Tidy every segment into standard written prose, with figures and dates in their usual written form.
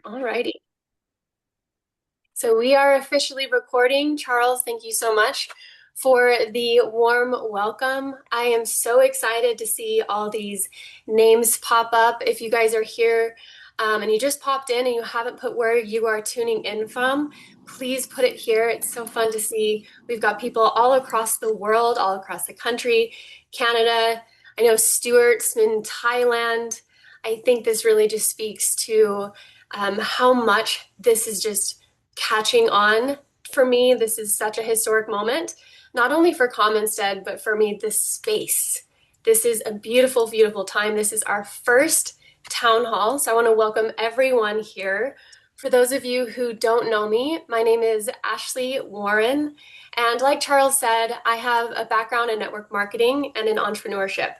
All righty. So we are officially recording. Charles, thank you so much for the warm welcome. I am so excited to see all these names pop up. If you guys are here and you just popped in and you haven't put where you are tuning in from, please put it here. It's so fun to see. We've got people all across the world, all across the country, Canada. I know Stuart's in Thailand. I think this really just speaks to how much this is just catching on for me. This is such a historic moment, not only for Commonstead, but for me, this space. This is a beautiful, beautiful time. This is our first town hall. So I want to welcome everyone here. For those of you who don't know me, my name is Ashley Warren. And like Charles said, I have a background in network marketing and in entrepreneurship.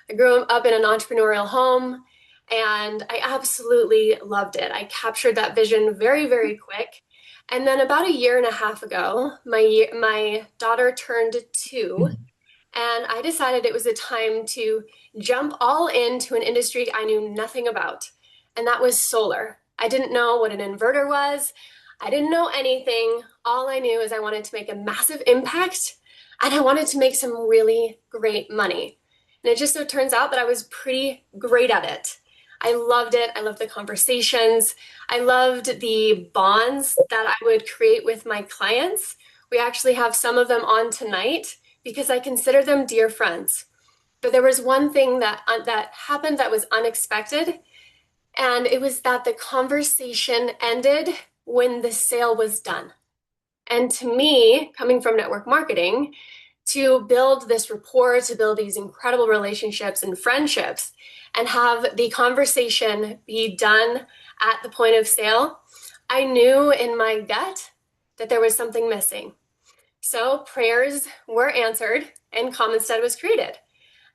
I grew up in an entrepreneurial home and I absolutely loved it. I captured that vision very, very quick. And then about a year and a half ago, my daughter turned 2, and I decided it was a time to jump all into an industry I knew nothing about, and that was solar. I didn't know what an inverter was. I didn't know anything. All I knew is I wanted to make a massive impact, and I wanted to make some really great money. And it just so turns out that I was pretty great at it. I loved it. I loved the conversations. I loved the bonds that I would create with my clients. We actually have some of them on tonight because I consider them dear friends. But there was one thing that happened that was unexpected, and it was that the conversation ended when the sale was done. And to me, coming from network marketing, to build this rapport, to build these incredible relationships and friendships, and have the conversation be done at the point of sale, I knew in my gut that there was something missing. So prayers were answered and Commonstead was created.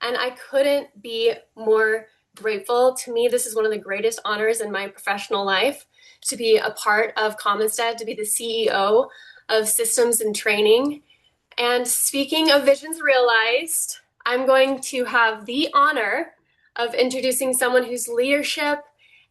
And I couldn't be more grateful. To me, this is one of the greatest honors in my professional life, to be a part of Commonstead, to be the CEO of systems and training. And speaking of visions realized, I'm going to have the honor of introducing someone whose leadership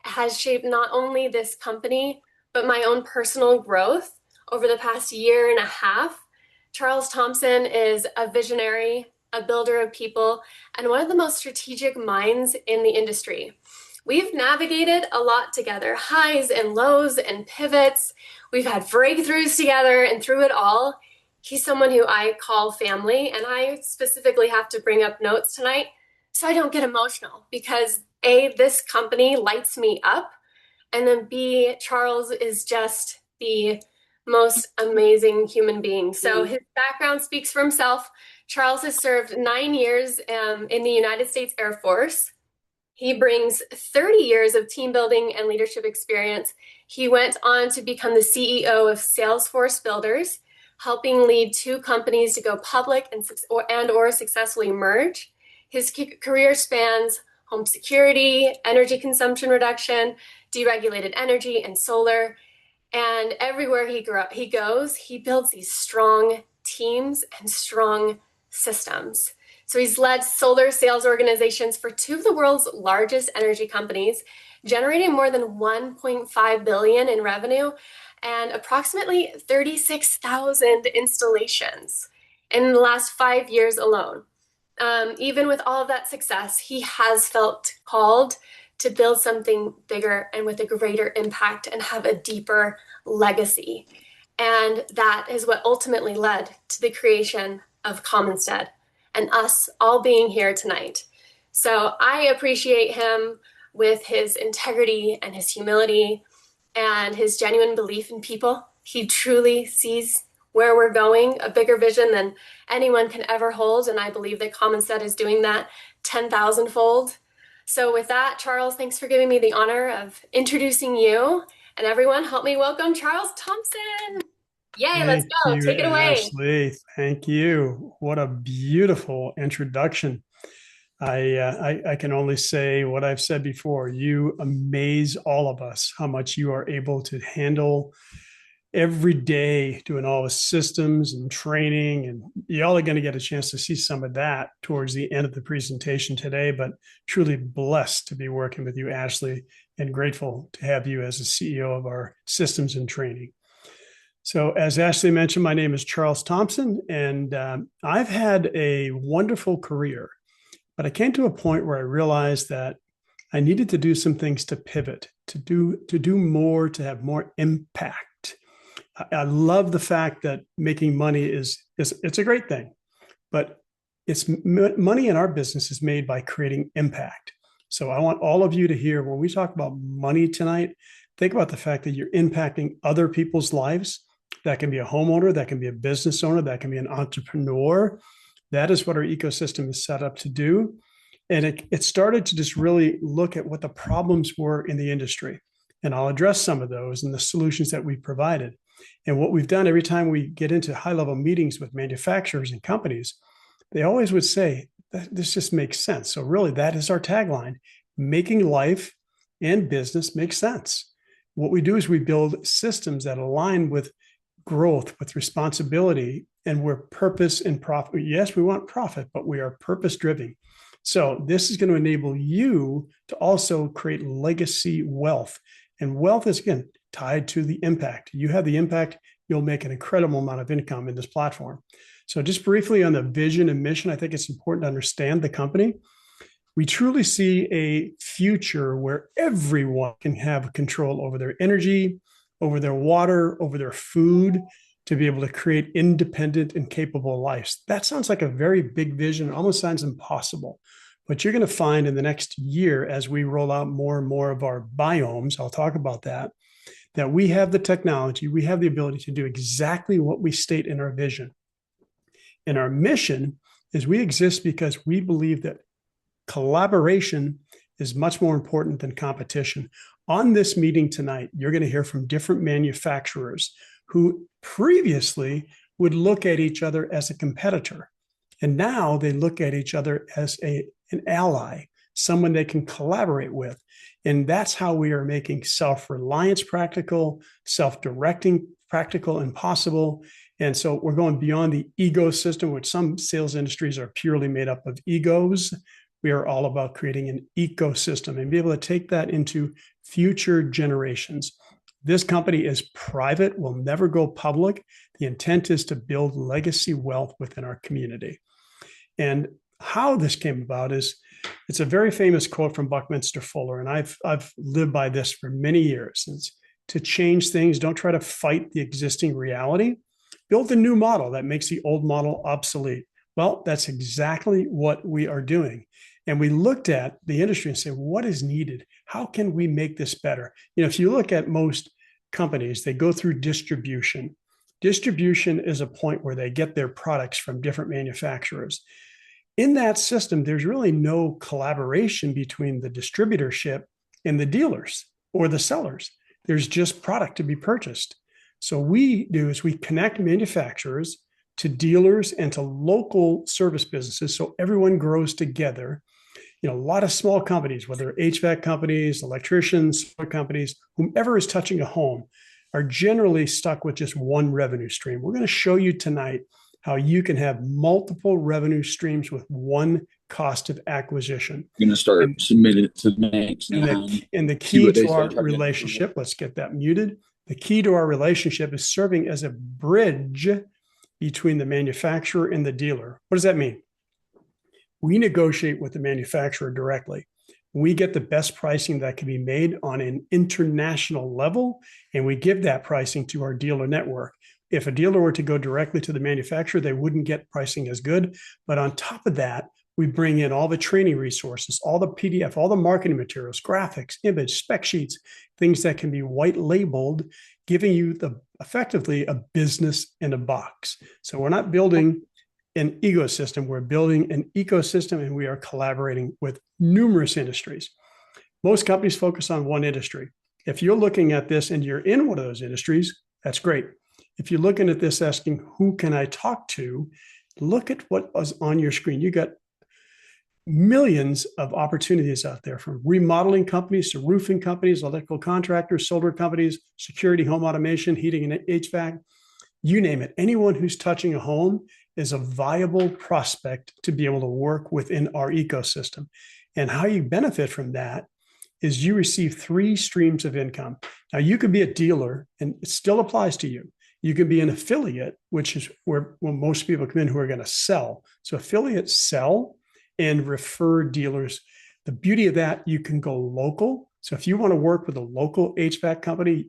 has shaped not only this company, but my own personal growth over the past year and a half. Charles Thompson is a visionary, a builder of people, and one of the most strategic minds in the industry. We've navigated a lot together, highs and lows and pivots. We've had breakthroughs together, and through it all, he's someone who I call family, and I specifically have to bring up notes tonight so I don't get emotional because A, this company lights me up, and then B, Charles is just the most amazing human being. So his background speaks for himself. Charles has served 9 years in the United States Air Force. He brings 30 years of team building and leadership experience. He went on to become the CEO of Salesforce Builders, helping lead 2 companies to go public and or successfully merge. His career spans home security, energy consumption reduction, deregulated energy, and solar. And everywhere he goes, he builds these strong teams and strong systems. So he's led solar sales organizations for 2 of the world's largest energy companies, generating more than 1.5 billion in revenue and approximately 36,000 installations in the last 5 years alone. Even with all of that success, he has felt called to build something bigger and with a greater impact and have a deeper legacy. And that is what ultimately led to the creation of Commonstead and us all being here tonight. So I appreciate him with his integrity and his humility and his genuine belief in people. He truly sees where we're going, a bigger vision than anyone can ever hold. And I believe that Commonstead is doing that 10,000 fold. So with that, Charles, thanks for giving me the honor of introducing you. And everyone, help me welcome Charles Thompson. Yay, let's Thank go. you, Take it away. Ashley. Thank you. What a beautiful introduction. I can only say what I've said before. You amaze all of us how much you are able to handle every day, doing all the systems and training. And y'all are going to get a chance to see some of that towards the end of the presentation today. But truly blessed to be working with you, Ashley, and grateful to have you as the CEO of our systems and training. So, as Ashley mentioned, my name is Charles Thompson, and I've had a wonderful career, but I came to a point where I realized that I needed to do some things to pivot, to do more, to have more impact. I love the fact that making money is it's a great thing, but money in our business is made by creating impact. So I want all of you to hear when we talk about money tonight, think about the fact that you're impacting other people's lives. That can be a homeowner, that can be a business owner, that can be an entrepreneur. That is what our ecosystem is set up to do. And it started to just really look at what the problems were in the industry. And I'll address some of those and the solutions that we provided. And what we've done every time we get into high-level meetings with manufacturers and companies, they always would say, this just makes sense. So really, that is our tagline, making life and business make sense. What we do is we build systems that align with growth, with responsibility, and we're purpose and profit. Yes, we want profit, but we are purpose-driven. So this is going to enable you to also create legacy wealth. And wealth is, again, tied to the impact. You have the impact, you'll make an incredible amount of income in this platform. So just briefly on the vision and mission, I think it's important to understand the company. We truly see a future where everyone can have control over their energy, over their water, over their food, to be able to create independent and capable lives. That sounds like a very big vision. It almost sounds impossible. But you're going to find in the next year, as we roll out more and more of our biomes, I'll talk about that, that we have the technology, we have the ability to do exactly what we state in our vision. And our mission is we exist because we believe that collaboration is much more important than competition. On this meeting tonight, you're going to hear from different manufacturers who previously would look at each other as a competitor. And now they look at each other as an ally, someone they can collaborate with. And that's how we are making self-reliance practical, self-directing practical and possible. And so we're going beyond the ecosystem, which some sales industries are purely made up of egos. We are all about creating an ecosystem and be able to take that into future generations. This company is private, will never go public. The intent is to build legacy wealth within our community. And how this came about is, it's a very famous quote from Buckminster Fuller, and I've lived by this for many years. It's to change things, don't try to fight the existing reality. Build a new model that makes the old model obsolete. Well, that's exactly what we are doing. And we looked at the industry and said, what is needed? How can we make this better? You know, if you look at most companies, they go through distribution. Distribution is a point where they get their products from different manufacturers. In that system, there's really no collaboration between the distributorship and the dealers or the sellers. There's just product to be purchased. So we do is we connect manufacturers to dealers and to local service businesses so everyone grows together. You know, a lot of small companies, whether HVAC companies, electricians, solar companies, whomever is touching a home, are generally stuck with just one revenue stream. We're going to show you tonight how you can have multiple revenue streams with one cost of acquisition. You're going to start submitting it to the banks. And the key to our relationship, let's get that muted. The key to our relationship is serving as a bridge between the manufacturer and the dealer. What does that mean? We negotiate with the manufacturer directly. We get the best pricing that can be made on an international level, and we give that pricing to our dealer network. If a dealer were to go directly to the manufacturer, they wouldn't get pricing as good. But on top of that, we bring in all the training resources, all the PDF, all the marketing materials, graphics, image, spec sheets, things that can be white labeled, giving you effectively a business in a box. So we're not building an ecosystem, we're building an ecosystem, and we are collaborating with numerous industries. Most companies focus on one industry. If you're looking at this and you're in one of those industries, that's great. If you're looking at this asking, who can I talk to? Look at what was on your screen. You got millions of opportunities out there, from remodeling companies to roofing companies, electrical contractors, solar companies, security, home automation, heating and HVAC, you name it. Anyone who's touching a home is a viable prospect to be able to work within our ecosystem. And how you benefit from that is you receive three streams of income. Now, you could be a dealer, and it still applies to you. You can be an affiliate, which is where most people come in who are going to sell. So affiliates sell and refer dealers. The beauty of that, you can go local. So if you want to work with a local HVAC company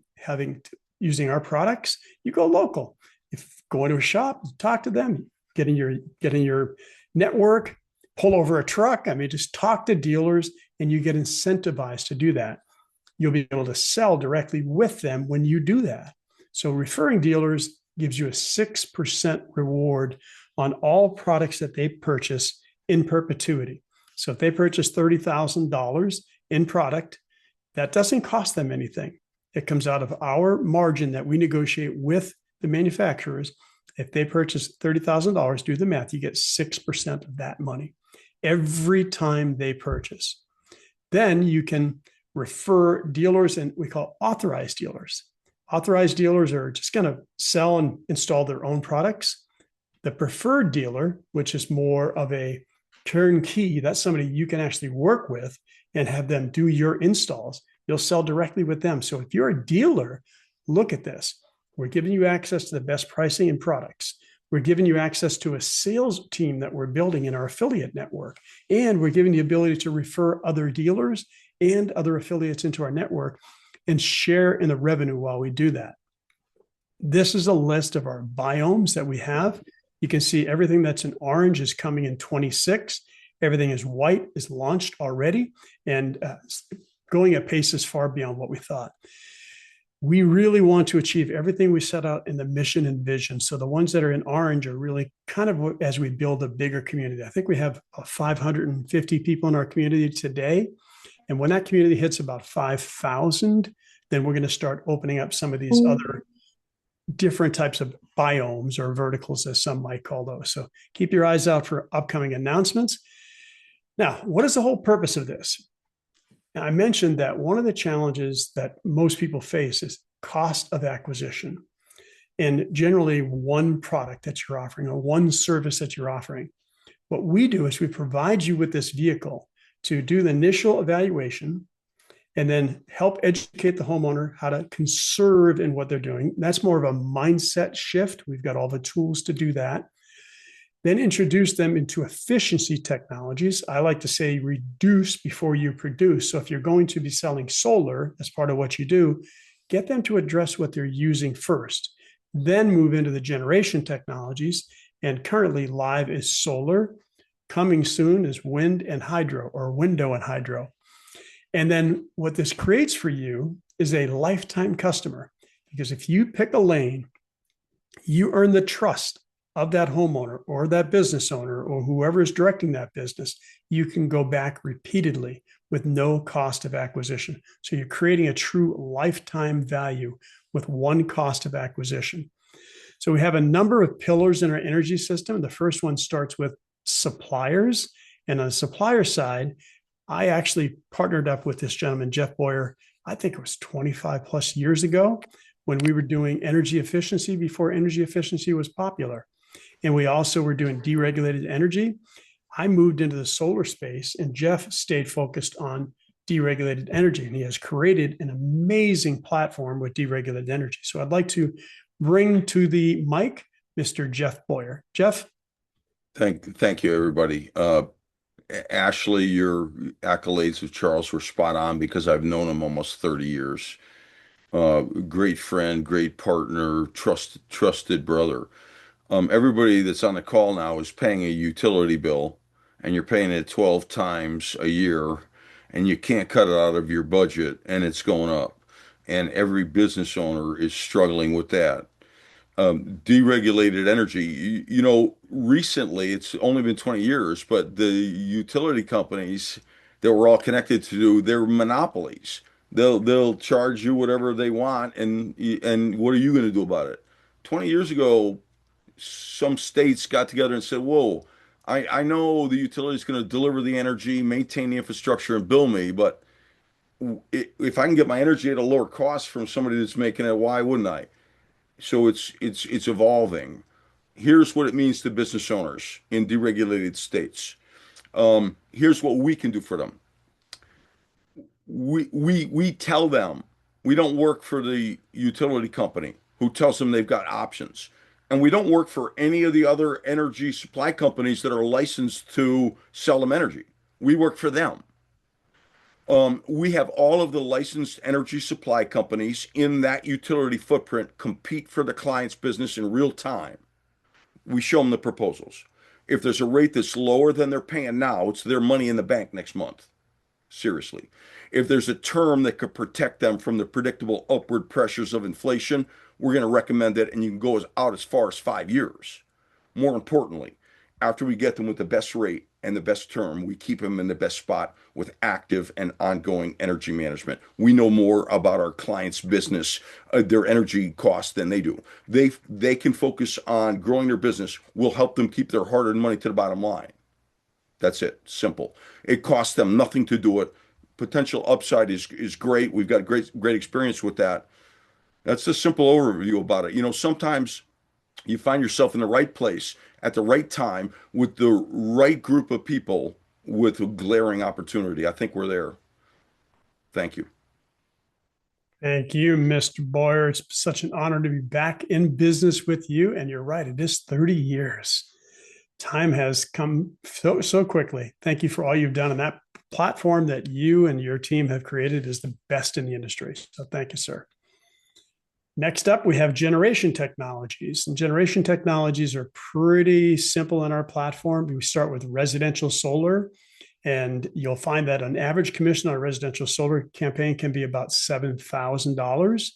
using our products, you go local. If going to a shop, talk to them, getting your network, pull over a truck. I mean, just talk to dealers and you get incentivized to do that. You'll be able to sell directly with them when you do that. So referring dealers gives you a 6% reward on all products that they purchase in perpetuity. So if they purchase $30,000 in product, that doesn't cost them anything. It comes out of our margin that we negotiate with the manufacturers. If they purchase $30,000, do the math, you get 6% of that money every time they purchase. Then you can refer dealers, and we call authorized dealers. Authorized dealers are just going to sell and install their own products. The preferred dealer, which is more of a turnkey, that's somebody you can actually work with and have them do your installs. You'll sell directly with them. So if you're a dealer, look at this. We're giving you access to the best pricing and products. We're giving you access to a sales team that we're building in our affiliate network. And we're giving the ability to refer other dealers and other affiliates into our network and share in the revenue while we do that. This is a list of our biomes that we have. You can see everything that's in orange is coming in 26. Everything is white is launched already and going at paces far beyond what we thought. We really want to achieve everything we set out in the mission and vision. So the ones that are in orange are really kind of as we build a bigger community. I think we have 550 people in our community today. And when that community hits about 5,000, then we're going to start opening up some of these other different types of biomes or verticals, as some might call those. So keep your eyes out for upcoming announcements. Now, what is the whole purpose of this? Now, I mentioned that one of the challenges that most people face is cost of acquisition. And generally, one product that you're offering or one service that you're offering. What we do is we provide you with this vehicle to do the initial evaluation and then help educate the homeowner how to conserve in what they're doing. That's more of a mindset shift. We've got all the tools to do that. Then introduce them into efficiency technologies. I like to say reduce before you produce. So if you're going to be selling solar as part of what you do, get them to address what they're using first. Then move into the generation technologies. And currently live is solar. Coming soon is wind and hydro, or window and hydro. And then what this creates for you is a lifetime customer. Because if you pick a lane, you earn the trust of that homeowner or that business owner or whoever is directing that business. You can go back repeatedly with no cost of acquisition. So you're creating a true lifetime value with one cost of acquisition. So we have a number of pillars in our energy system. The first one starts with suppliers. And on the supplier side, I actually partnered up with this gentleman, Jeff Boyer, I think it was 25 plus years ago when we were doing energy efficiency before energy efficiency was popular. And we also were doing deregulated energy. I moved into the solar space and Jeff stayed focused on deregulated energy. And he has created an amazing platform with deregulated energy. So I'd like to bring to the mic Mr. Jeff Boyer. Jeff? Thank you, everybody. Ashley, your accolades of Charles were spot on because I've known him almost 30 years. Great friend, great partner, trusted brother. Everybody that's on the call now is paying a utility bill, and you're paying it 12 times a year, and you can't cut it out of your budget, and it's going up. And every business owner is struggling with that. Deregulated energy. Recently, it's only been 20 years, but the utility companies that we're all connected to, they're monopolies. They'll charge you whatever they want, and what are you going to do about it? 20 years ago, some states got together and said, "Whoa, I know the utility is going to deliver the energy, maintain the infrastructure, and bill me, but if I can get my energy at a lower cost from somebody that's making it, why wouldn't I?" So it's evolving. Here's what it means to business owners in deregulated states. Here's what we can do for them. we tell them we don't work for the utility company who tells them they've got options. And we don't work for any of the other energy supply companies that are licensed to sell them energy. We work for them. We have all of the licensed energy supply companies in that utility footprint compete for the client's business in real time. We show them the proposals. If there's a rate that's lower than they're paying now, it's their money in the bank next month. Seriously. If there's a term that could protect them from the predictable upward pressures of inflation, we're going to recommend it, and you can go out as far as 5 years. More importantly, after we get them with the best rate and the best term, we keep them in the best spot with active and ongoing energy management. We know more about our clients' business, their energy costs than they do. They can focus on growing their business. We'll help them keep their hard-earned money to the bottom line. That's it. Simple. It costs them nothing to do it. Potential upside is great. We've got great experience with that. That's a simple overview about it. Sometimes you find yourself in the right place at the right time with the right group of people with a glaring opportunity. I think we're there. Thank you. Thank you, Mr. Boyer. It's such an honor to be back in business with you. And you're right, it is 30 years. Time has come so quickly. Thank you for all you've done. And that platform that you and your team have created is the best in the industry. So thank you, sir. Next up, we have generation technologies. And generation technologies are pretty simple in our platform. We start with residential solar. And you'll find that an average commission on a residential solar campaign can be about $7,000.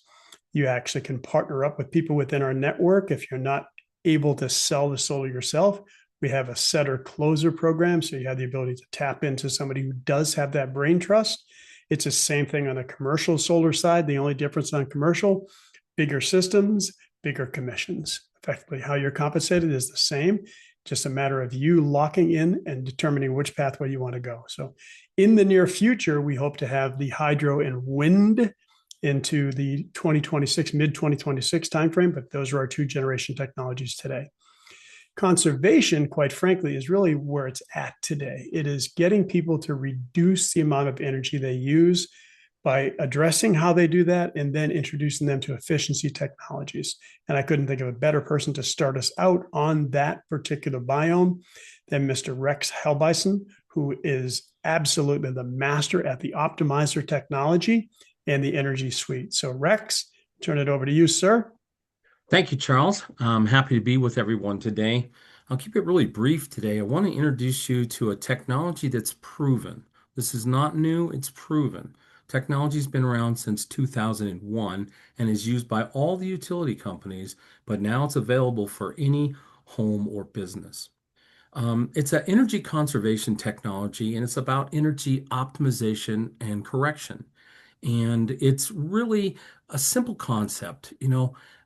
You actually can partner up with people within our network. If you're not able to sell the solar yourself, we have a setter closer program. So you have the ability to tap into somebody who does have that brain trust. It's the same thing on the commercial solar side. The only difference on commercial, bigger systems, bigger commissions. Effectively, how you're compensated is the same. Just a matter of you locking in and determining which pathway you want to go. So in the near future, we hope to have the hydro and wind into the 2026, mid 2026 timeframe, but those are our two generation technologies today. Conservation, quite frankly, is really where it's at today. It is getting people to reduce the amount of energy they use by addressing how they do that and then introducing them to efficiency technologies. And I couldn't think of a better person to start us out on that particular biome than Mr. Rex Helbison, who is absolutely the master at the optimizer technology and the energy suite. So Rex, turn it over to you, sir. Thank you, Charles. I'm happy to be with everyone today. I'll keep it really brief today. I want to introduce you to a technology that's proven. This is not new, it's proven. Technology's been around since 2001 and is used by all the utility companies, but now it's available for any home or business. It's an energy conservation technology, and it's about energy optimization and correction. And it's really a simple concept.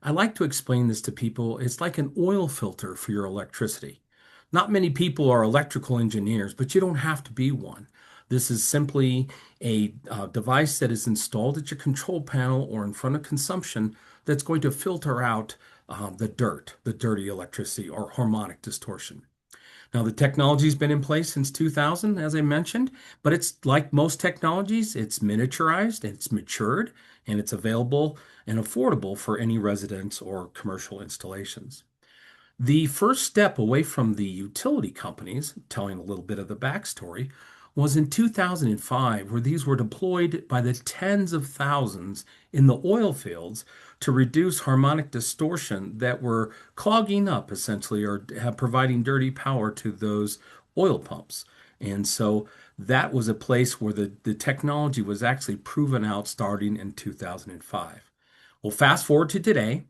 I like to explain this to people. It's like an oil filter for your electricity. Not many people are electrical engineers, but you don't have to be one. This is simply a device that is installed at your control panel or in front of consumption that's going to filter out the dirty electricity or harmonic distortion. Now, the technology's been in place since 2000, as I mentioned, but it's like most technologies, it's miniaturized, it's matured, and it's available and affordable for any residence or commercial installations. The first step away from the utility companies, telling a little bit of the backstory, was in 2005, where these were deployed by the tens of thousands in the oil fields to reduce harmonic distortion that were clogging up essentially or providing dirty power to those oil pumps. And so that was a place where the technology was actually proven out starting in 2005. Well, fast forward to today,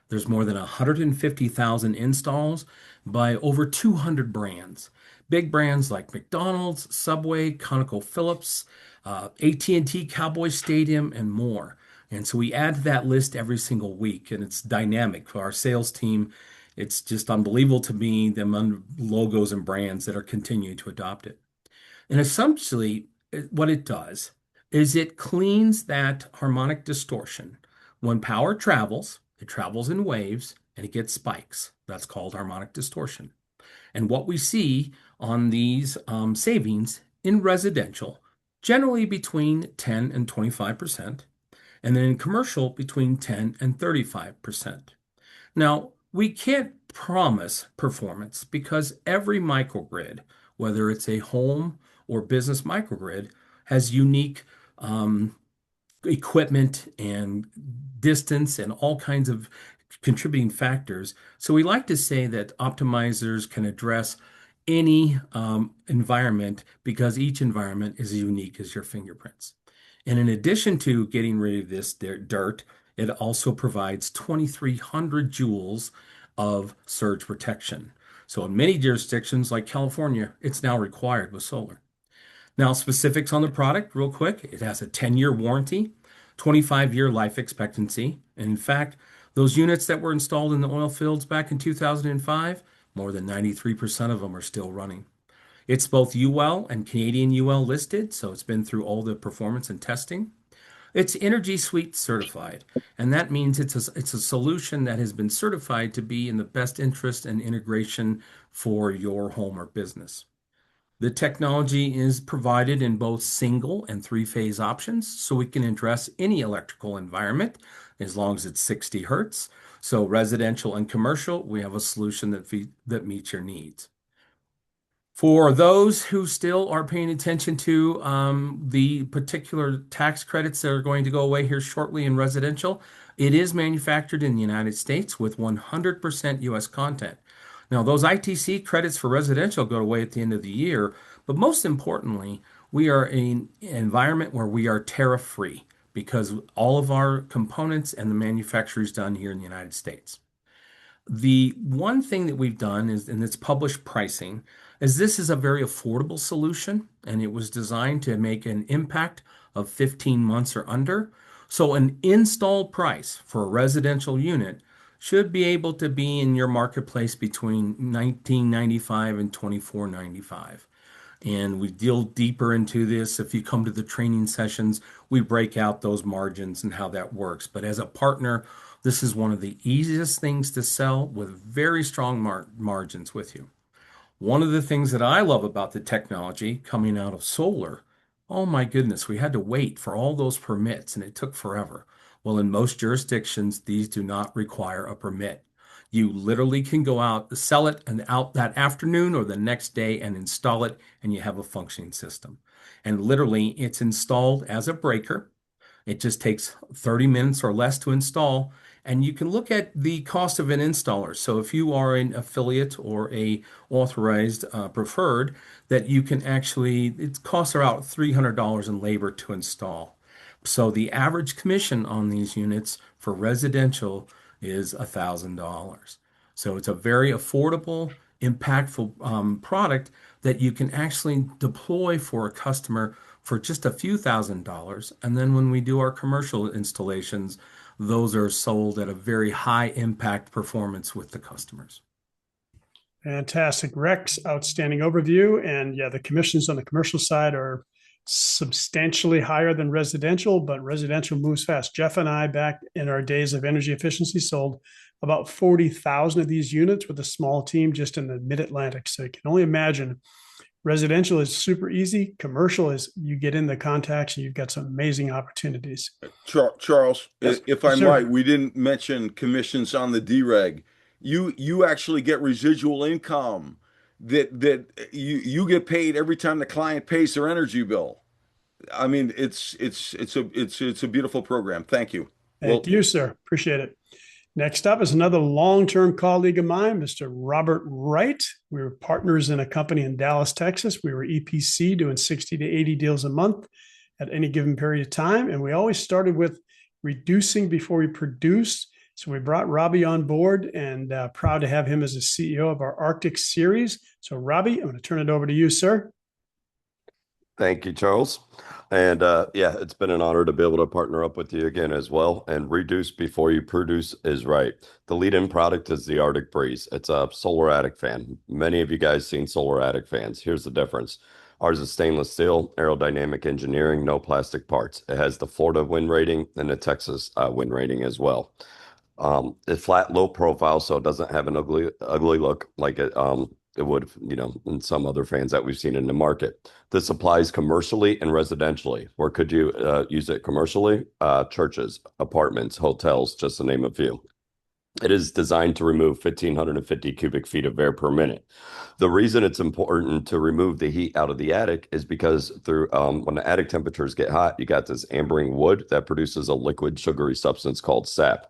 there's more than 150,000 installs by over 200 brands. Big brands like McDonald's, Subway, ConocoPhillips, AT&T Cowboy Stadium, and more. And so we add to that list every single week, and it's dynamic for our sales team. It's just unbelievable to me, the logos and brands that are continuing to adopt it. And essentially, what it does is it cleans that harmonic distortion. When power travels, it travels in waves, and it gets spikes. That's called harmonic distortion. And what we see on these savings in residential generally between 10 and 25%, and then in commercial between 10 and 35%. Now, we can't promise performance because every microgrid, whether it's a home or business microgrid, has unique equipment and distance and all kinds of contributing factors. So we like to say that optimizers can address any environment because each environment is as unique as your fingerprints. And in addition to getting rid of this dirt, it also provides 2,300 joules of surge protection. So in many jurisdictions like California, it's now required with solar. Now, specifics on the product, real quick. It has a 10-year warranty, 25-year life expectancy. And in fact, those units that were installed in the oil fields back in 2005, more than 93% of them are still running. It's both UL and Canadian UL listed, so it's been through all the performance and testing. It's Energy Suite certified, and that means it's a solution that has been certified to be in the best interest and integration for your home or business. The technology is provided in both single and three-phase options, so we can address any electrical environment as long as it's 60 hertz. So residential and commercial, we have a solution that meets your needs. For those who still are paying attention to the particular tax credits that are going to go away here shortly in residential, it is manufactured in the United States with 100% US content. Now, those ITC credits for residential go away at the end of the year, but most importantly, we are in an environment where we are tariff-free because all of our components and the manufacture is done here in the United States. The one thing that we've done is, and it's published pricing, is this is a very affordable solution, and it was designed to make an impact of 15 months or under. So an install price for a residential unit should be able to be in your marketplace between $19.95 and $24.95. And we deal deeper into this. If you come to the training sessions, we break out those margins and how that works. But as a partner, this is one of the easiest things to sell with very strong margins with you. One of the things that I love about the technology coming out of solar, oh my goodness, we had to wait for all those permits and it took forever. Well, in most jurisdictions, these do not require a permit. You literally can go out, sell it, and out that afternoon or the next day and install it, and you have a functioning system. And literally, it's installed as a breaker. It just takes 30 minutes or less to install. And you can look at the cost of an installer. So if you are an affiliate or a authorized preferred, that you can actually, it costs about $300 in labor to install. So the average commission on these units for residential is $1,000. So it's a very affordable, impactful product that you can actually deploy for a customer for just a few $1,000s. And then when we do our commercial installations, those are sold at a very high impact performance with the customers. Fantastic, Rex. Outstanding overview. And yeah, the commissions on the commercial side are substantially higher than residential, but residential moves fast. Jeff and I, back in our days of energy efficiency, sold about 40,000 of these units with a small team just in the mid-Atlantic. So you can only imagine. Residential is super easy. Commercial is you get in the contacts and you've got some amazing opportunities. Charles, Yes. if I Yes, sir. might, we didn't mention commissions on the D-Reg. You actually get residual income that you get paid every time the client pays their energy bill. I mean, it's a beautiful program. Thank you. Thank you, sir. Appreciate it. Next up is another long-term colleague of mine, Mr. Robert Wright. We were partners in a company in Dallas, Texas. We were EPC doing 60 to 80 deals a month at any given period of time. And we always started with reducing before we produced. So we brought Robbie on board and proud to have him as the CEO of our Arctic series. So Robbie, I'm going to turn it over to you, sir. Thank you, Charles. And yeah, it's been an honor to be able to partner up with you again as well. And reduce before you produce is right. The lead-in product is the Arctic Breeze. It's a solar attic fan. Many of you guys seen solar attic fans. Here's the difference. Ours is stainless steel, aerodynamic engineering, no plastic parts. It has the Florida wind rating and the Texas wind rating as well. It's flat, low profile, so it doesn't have an ugly look like it it would, in some other fans that we've seen in the market. This applies commercially and residentially. Where could you use it commercially? Churches, apartments, hotels, just to name a few. It is designed to remove 1,550 cubic feet of air per minute. The reason it's important to remove the heat out of the attic is because when the attic temperatures get hot, you got this ambering wood that produces a liquid sugary substance called sap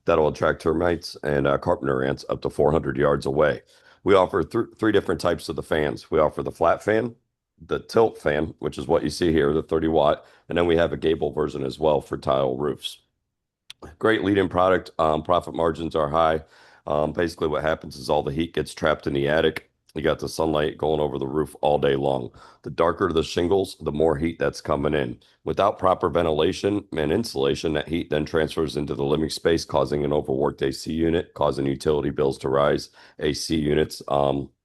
that'll attract termites and carpenter ants up to 400 yards away. We offer three different types of the fans. We offer the flat fan, the tilt fan, which is what you see here, the 30 watt, and then we have a gable version as well for tile roofs. Great lead-in product. Profit margins are high. Basically, what happens is all the heat gets trapped in the attic. You got the sunlight going over the roof all day long. The darker the shingles, the more heat that's coming in. Without proper ventilation and insulation, that heat then transfers into the living space, causing an overworked AC unit, causing utility bills to rise. AC units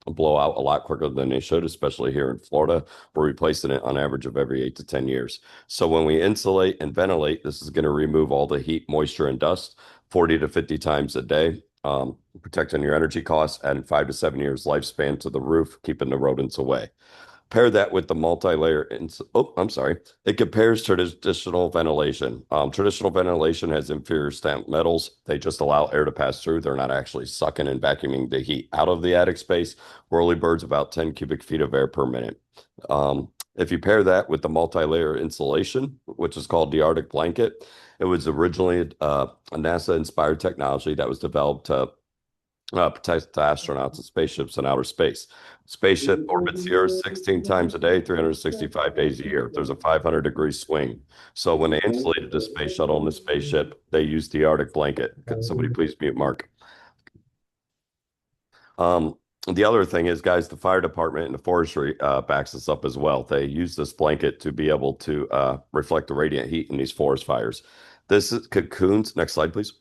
blow out a lot quicker than they should, especially here in Florida. We're replacing it on average of every 8 to 10 years. So when we insulate and ventilate, this is going to remove all the heat, moisture, and dust 40 to 50 times a day, protecting your energy costs, adding 5 to 7 years lifespan to the roof, keeping the rodents away. Pair that with the multi-layer. It compares to traditional ventilation. Traditional ventilation has inferior stamped metals. They just allow air to pass through. They're not actually sucking and vacuuming the heat out of the attic space. Whirlybird's about 10 cubic feet of air per minute. If you pair that with the multi-layer insulation, which is called the Arctic blanket, it was originally a NASA-inspired technology that was developed to protect the astronauts and spaceships in outer space. Spaceship orbits the Earth 16 times a day, 365 days a year. There's a 500-degree swing. So when they insulated the space shuttle and the spaceship, they used the Arctic blanket. Could somebody please mute Mark? The other thing is, guys, the fire department and the forestry backs us up as well. They use this blanket to be able to reflect the radiant heat in these forest fires. This is cocoons. Next slide, please.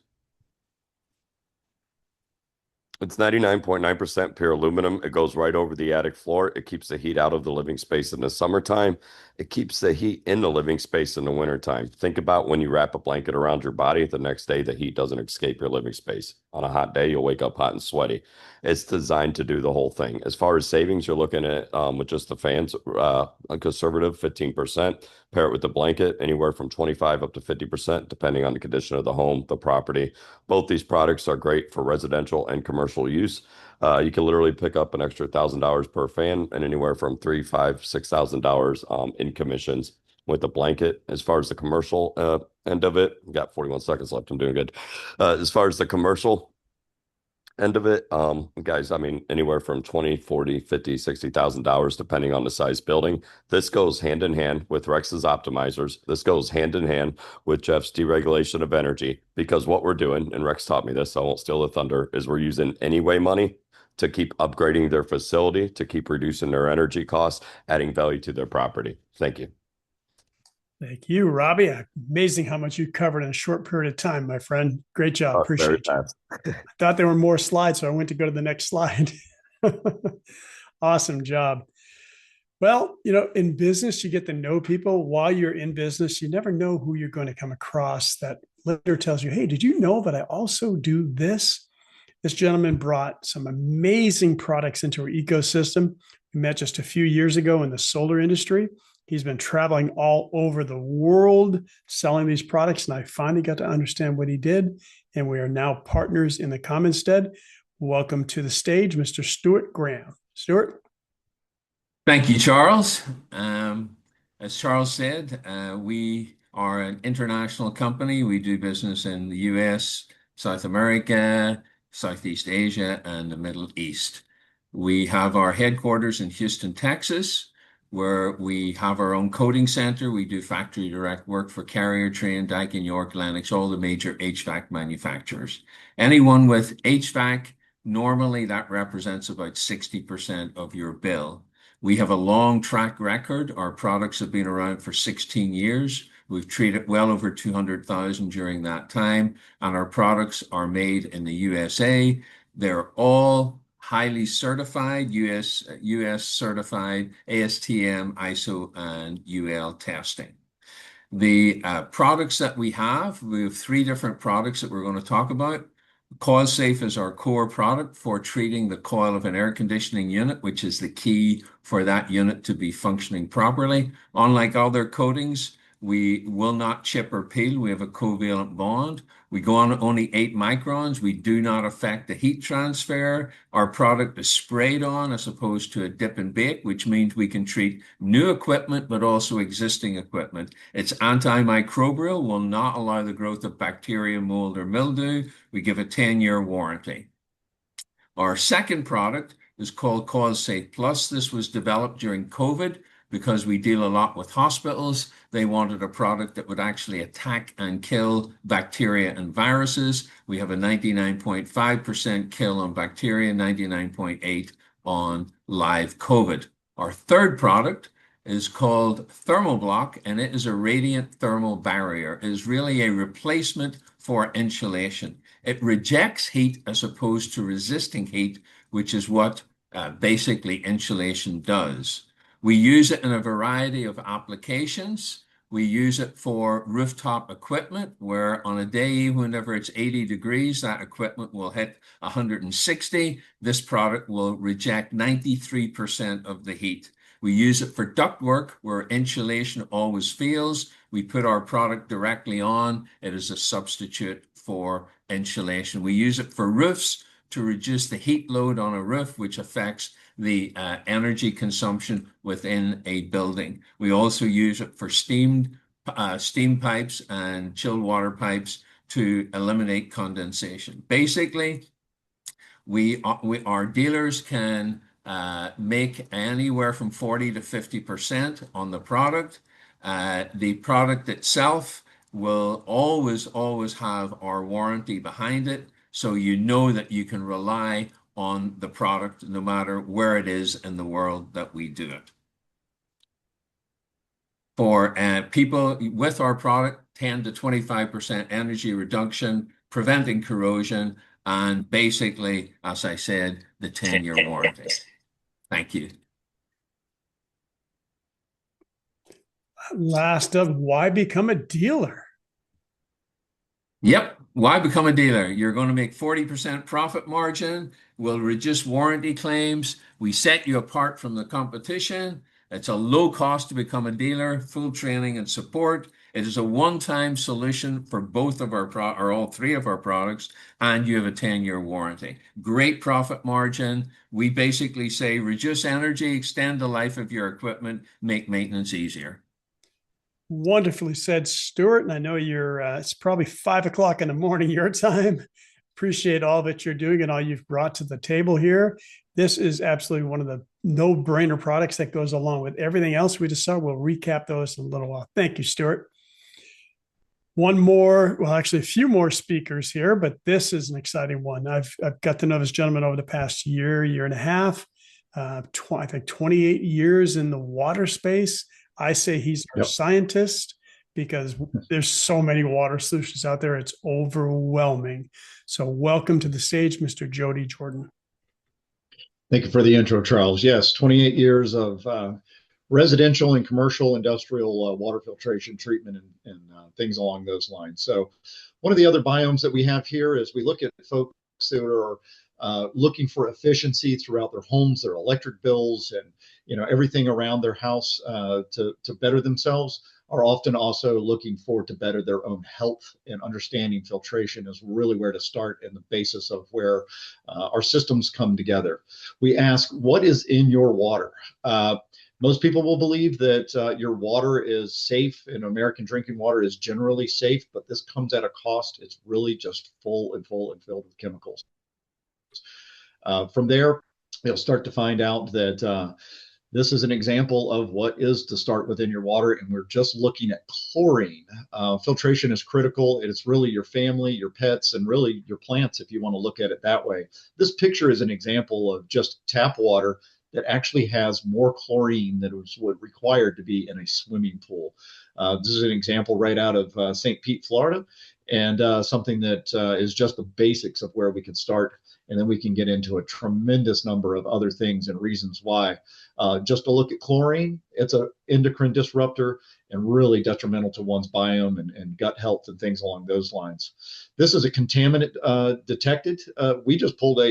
It's 99.9% pure aluminum. It goes right over the attic floor. It keeps the heat out of the living space in the summertime. It keeps the heat in the living space in the wintertime. Think about when you wrap a blanket around your body, the next day the heat doesn't escape your living space. On a hot day, you'll wake up hot and sweaty. It's designed to do the whole thing. As far as savings, you're looking at with just the fans, a conservative 15%. Pair it with the blanket, anywhere from 25 up to 50%, depending on the condition of the home, the property. Both these products are great for residential and commercial use. You can literally pick up an extra $1,000 per fan and anywhere from $3,000, $5,000, $6,000 in commissions with the blanket. As far as the commercial end of it, got 41 seconds left. I'm doing good. As far as the commercial end of it, guys, I mean, anywhere from 20, 40, 50, $60,000, depending on the size building. This goes hand in hand with Rex's optimizers. This goes hand in hand with Jeff's deregulation of energy, because what we're doing, and Rex taught me this, so I won't steal the thunder, is we're using anyway money to keep upgrading their facility, to keep reducing their energy costs, adding value to their property. Thank you. Thank you, Robbie. Amazing how much you covered in a short period of time, my friend. Great job. Appreciate you. I thought there were more slides, so I went to go to the next slide. Awesome job. Well, in business, you get to know people while you're in business. You never know who you're going to come across that later tells you, hey, did you know that I also do this? This gentleman brought some amazing products into our ecosystem. We met just a few years ago in the solar industry. He's been traveling all over the world selling these products, and I finally got to understand what he did, and we are now partners in the Commonstead. Welcome to the stage, Mr. Stuart Graham. Stuart? Thank you, Charles. As Charles said, we are an international company. We do business in the US, South America, Southeast Asia, and the Middle East. We have our headquarters in Houston, Texas, where we have our own coding center. We do factory direct work for Carrier, Trane, Daikin, York, Lennox, all the major HVAC manufacturers. Anyone with HVAC, normally that represents about 60% of your bill. We have a long track record. Our products have been around for 16 years. We've treated well over 200,000 during that time, and our products are made in the USA. They're all highly certified, US certified, ASTM, ISO, and UL testing. The products that we have 3 different products that we're going to talk about. CoilSafe is our core product for treating the coil of an air conditioning unit, which is the key for that unit to be functioning properly. Unlike other coatings, we will not chip or peel. We have a covalent bond. We go on only 8 microns. We do not affect the heat transfer. Our product is sprayed on as opposed to a dip and bake, which means we can treat new equipment, but also existing equipment. It's antimicrobial, will not allow the growth of bacteria, mold, or mildew. We give a 10-year warranty. Our second product is called CoilSafe Plus. This was developed during COVID because we deal a lot with hospitals. They wanted a product that would actually attack and kill bacteria and viruses. We have a 99.5% kill on bacteria, 99.8% on live COVID. Our third product is called ThermoBlock, and it is a radiant thermal barrier. It is really a replacement for insulation. It rejects heat as opposed to resisting heat, which is what basically insulation does. We use it in a variety of applications. We use it for rooftop equipment, where on a day, whenever it's 80 degrees, that equipment will hit 160. This product will reject 93% of the heat. We use it for ductwork, where insulation always fails. We put our product directly on. It is a substitute for insulation. We use it for roofs to reduce the heat load on a roof, which affects the energy consumption within a building. We also use it for steam pipes and chilled water pipes to eliminate condensation. Basically, our dealers can make anywhere from 40 to 50% on the product. The product itself will always have our warranty behind it, so you know that you can rely on the product no matter where it is in the world that we do it. For people with our product, 10 to 25% energy reduction, preventing corrosion, and basically, as I said, the 10-year warranty. Thank you. Last up, why become a dealer? Yep. Why become a dealer? You're going to make 40% profit margin. We'll reduce warranty claims. We set you apart from the competition. It's a low cost to become a dealer, full training and support. It is a one-time solution for both of our or all 3 of our products, and you have a 10-year warranty. Great profit margin. We basically say reduce energy, extend the life of your equipment, make maintenance easier. Wonderfully said, Stuart. And I know it's probably 5 o'clock in the morning your time. Appreciate all that you're doing and all you've brought to the table here. This is absolutely one of the no-brainer products that goes along with everything else we just saw. We'll recap those in a little while. Thank you, Stuart. One more, well, actually a few more speakers here, but this is an exciting one. I've got to know this gentleman over the past year and a half, I think 28 years in the water space. I say he's our scientist because there's so many water solutions out there. It's overwhelming. So welcome to the stage, Mr. Jody Jordan. Thank you for the intro, Charles. Yes, 28 years of residential and commercial industrial water filtration treatment and things along those lines. So one of the other biomes that we have here is we look at folks that are looking for efficiency throughout their homes, their electric bills, and everything around their house to better themselves, are often also looking for to better their own health, and understanding filtration is really where to start and the basis of where our systems come together. We ask, what is in your water? Most people will believe that your water is safe, and American drinking water is generally safe, but this comes at a cost. It's really just full and filled with chemicals. From there, you'll start to find out that this is an example of what is to start within your water, and we're just looking at chlorine. Filtration is critical. It's really your family, your pets, and really your plants, if you want to look at it that way. This picture is an example of just tap water that actually has more chlorine than would required to be in a swimming pool. This is an example right out of St. Pete, Florida, and something that is just the basics of where we can start. And then we can get into a tremendous number of other things and reasons why. Just to look at chlorine, it's an endocrine disruptor. and really detrimental to one's biome and gut health and things along those lines. This is a contaminant detected. We just pulled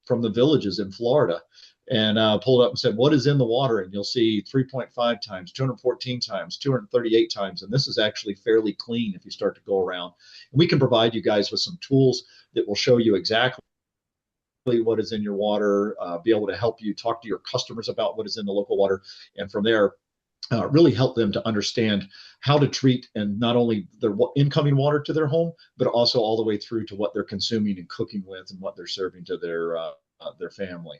from the villages in Florida and pulled up and said, what is in the water? And you'll see 3.5 times, 214 times, 238 times. And this is actually fairly clean if you start to go around. And we can provide you guys with some tools that will show you exactly what is in your water, be able to help you talk to your customers about what is in the local water. And from there, really help them to understand how to treat and not only their incoming water to their home, but also all the way through to what they're consuming and cooking with and what they're serving to their family.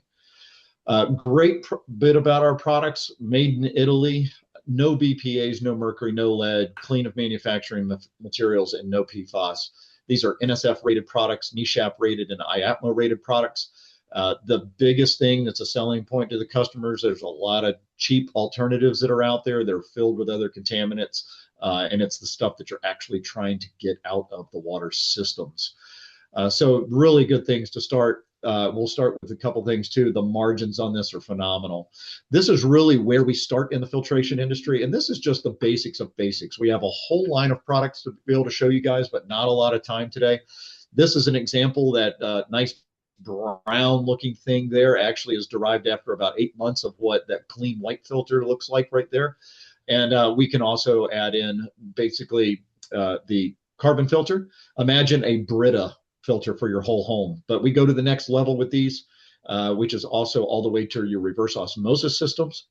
Great bit about our products, made in Italy, no BPAs, no mercury, no lead, clean of manufacturing materials, and no PFAS. These are NSF rated products, NESHAP rated, and IAPMO rated products. The biggest thing that's a selling point to the customers, there's a lot of cheap alternatives that are out there. They're filled with other contaminants, and it's the stuff that you're actually trying to get out of the water systems. So really good things to start. We'll start with a couple things too. The margins on this are phenomenal. This is really where we start in the filtration industry, and this is just the basics of basics. We have a whole line of products to be able to show you guys, but not a lot of time today. This is an example. That nice brown looking thing there actually is derived after about 8 months of what that clean white filter looks like right there. And we can also add in basically the carbon filter. Imagine a Brita filter for your whole home. But we go to the next level with these, which is also all the way to your reverse osmosis systems.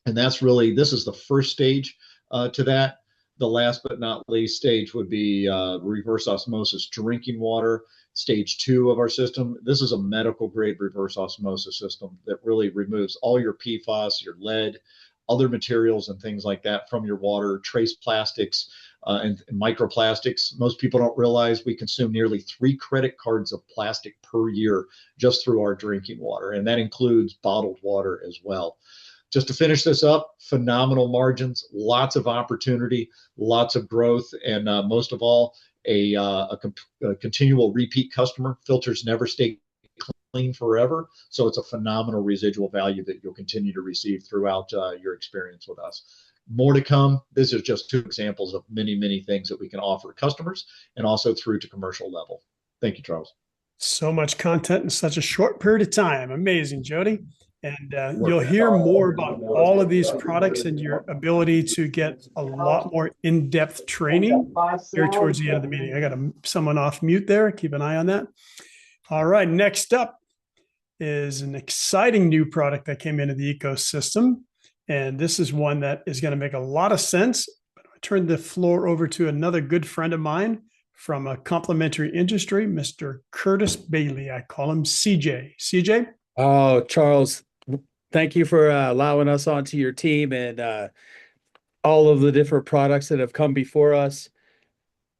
And that's really, this is the first stage to that. The last but not least stage would be reverse osmosis drinking water, stage 2 of our system. This is a medical grade reverse osmosis system that really removes all your PFAS, your lead, other materials and things like that from your water, trace plastics, and microplastics. Most people don't realize we consume nearly 3 credit cards of plastic per year just through our drinking water, and that includes bottled water as well. Just to finish this up, phenomenal margins, lots of opportunity, lots of growth, and most of all, a continual repeat customer. Filters never stay clean forever, so it's a phenomenal residual value that you'll continue to receive throughout your experience with us. More to come. These are just 2 examples of many, many things that we can offer customers and also through to commercial level. Thank you, Charles. So much content in such a short period of time. Amazing, Jody. And you'll hear more about all of these products and your ability to get a lot more in-depth training here towards the end of the meeting. I got someone off mute there. Keep an eye on that. All right. Next up is an exciting new product that came into the ecosystem. And this is one that is going to make a lot of sense. But I turn the floor over to another good friend of mine from a complementary industry, Mr. Curtis Bailey. I call him CJ. CJ? Oh, Charles, thank you for allowing us onto your team and all of the different products that have come before us.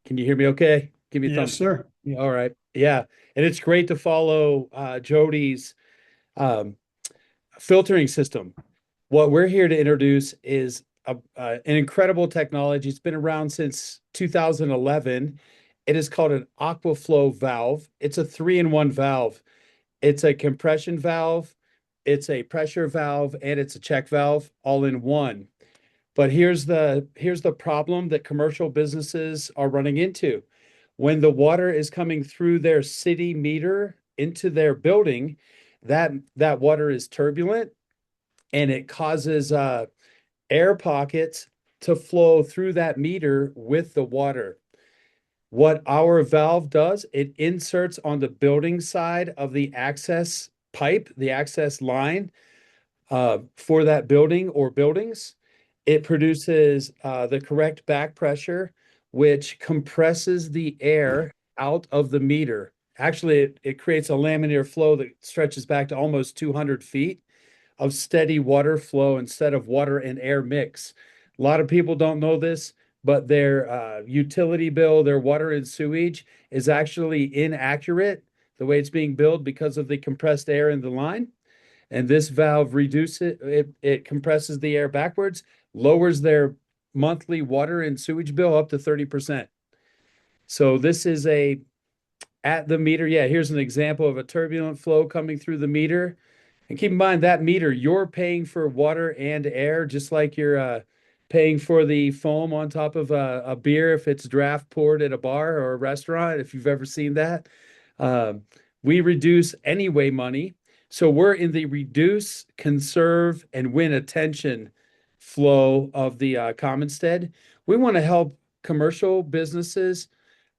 Can you hear me okay? Give me a thumbs. Yes, sir. All right. Yeah. And it's great to follow Jody's filtering system. What we're here to introduce is an incredible technology. It's been around since 2011. It is called an aquaflow valve. It's a 3-in-1 valve. It's a compression valve, it's a pressure valve, and it's a check valve all in one. But here's the problem that commercial businesses are running into. When the water is coming through their city meter into their building, that water is turbulent and it causes air pockets to flow through that meter with the water. What our valve does, it inserts on the building side of the access pipe, the access line for that building or buildings. It produces the correct back pressure, which compresses the air out of the meter. Actually, it creates a laminar flow that stretches back to almost 200 feet of steady water flow instead of water and air mix. A lot of people don't know this, but their utility bill, their water and sewage is actually inaccurate the way it's being billed because of the compressed air in the line. And this valve reduces it compresses the air backwards, lowers their monthly water and sewage bill up to 30%. So this is at the meter. Yeah, here's an example of a turbulent flow coming through the meter. And keep in mind that meter, you're paying for water and air, just like your paying for the foam on top of a beer if it's draft poured at a bar or a restaurant, if you've ever seen that. We reduce anyway money. So we're in the reduce, conserve, and win attention flow of the Commonstead. We want to help commercial businesses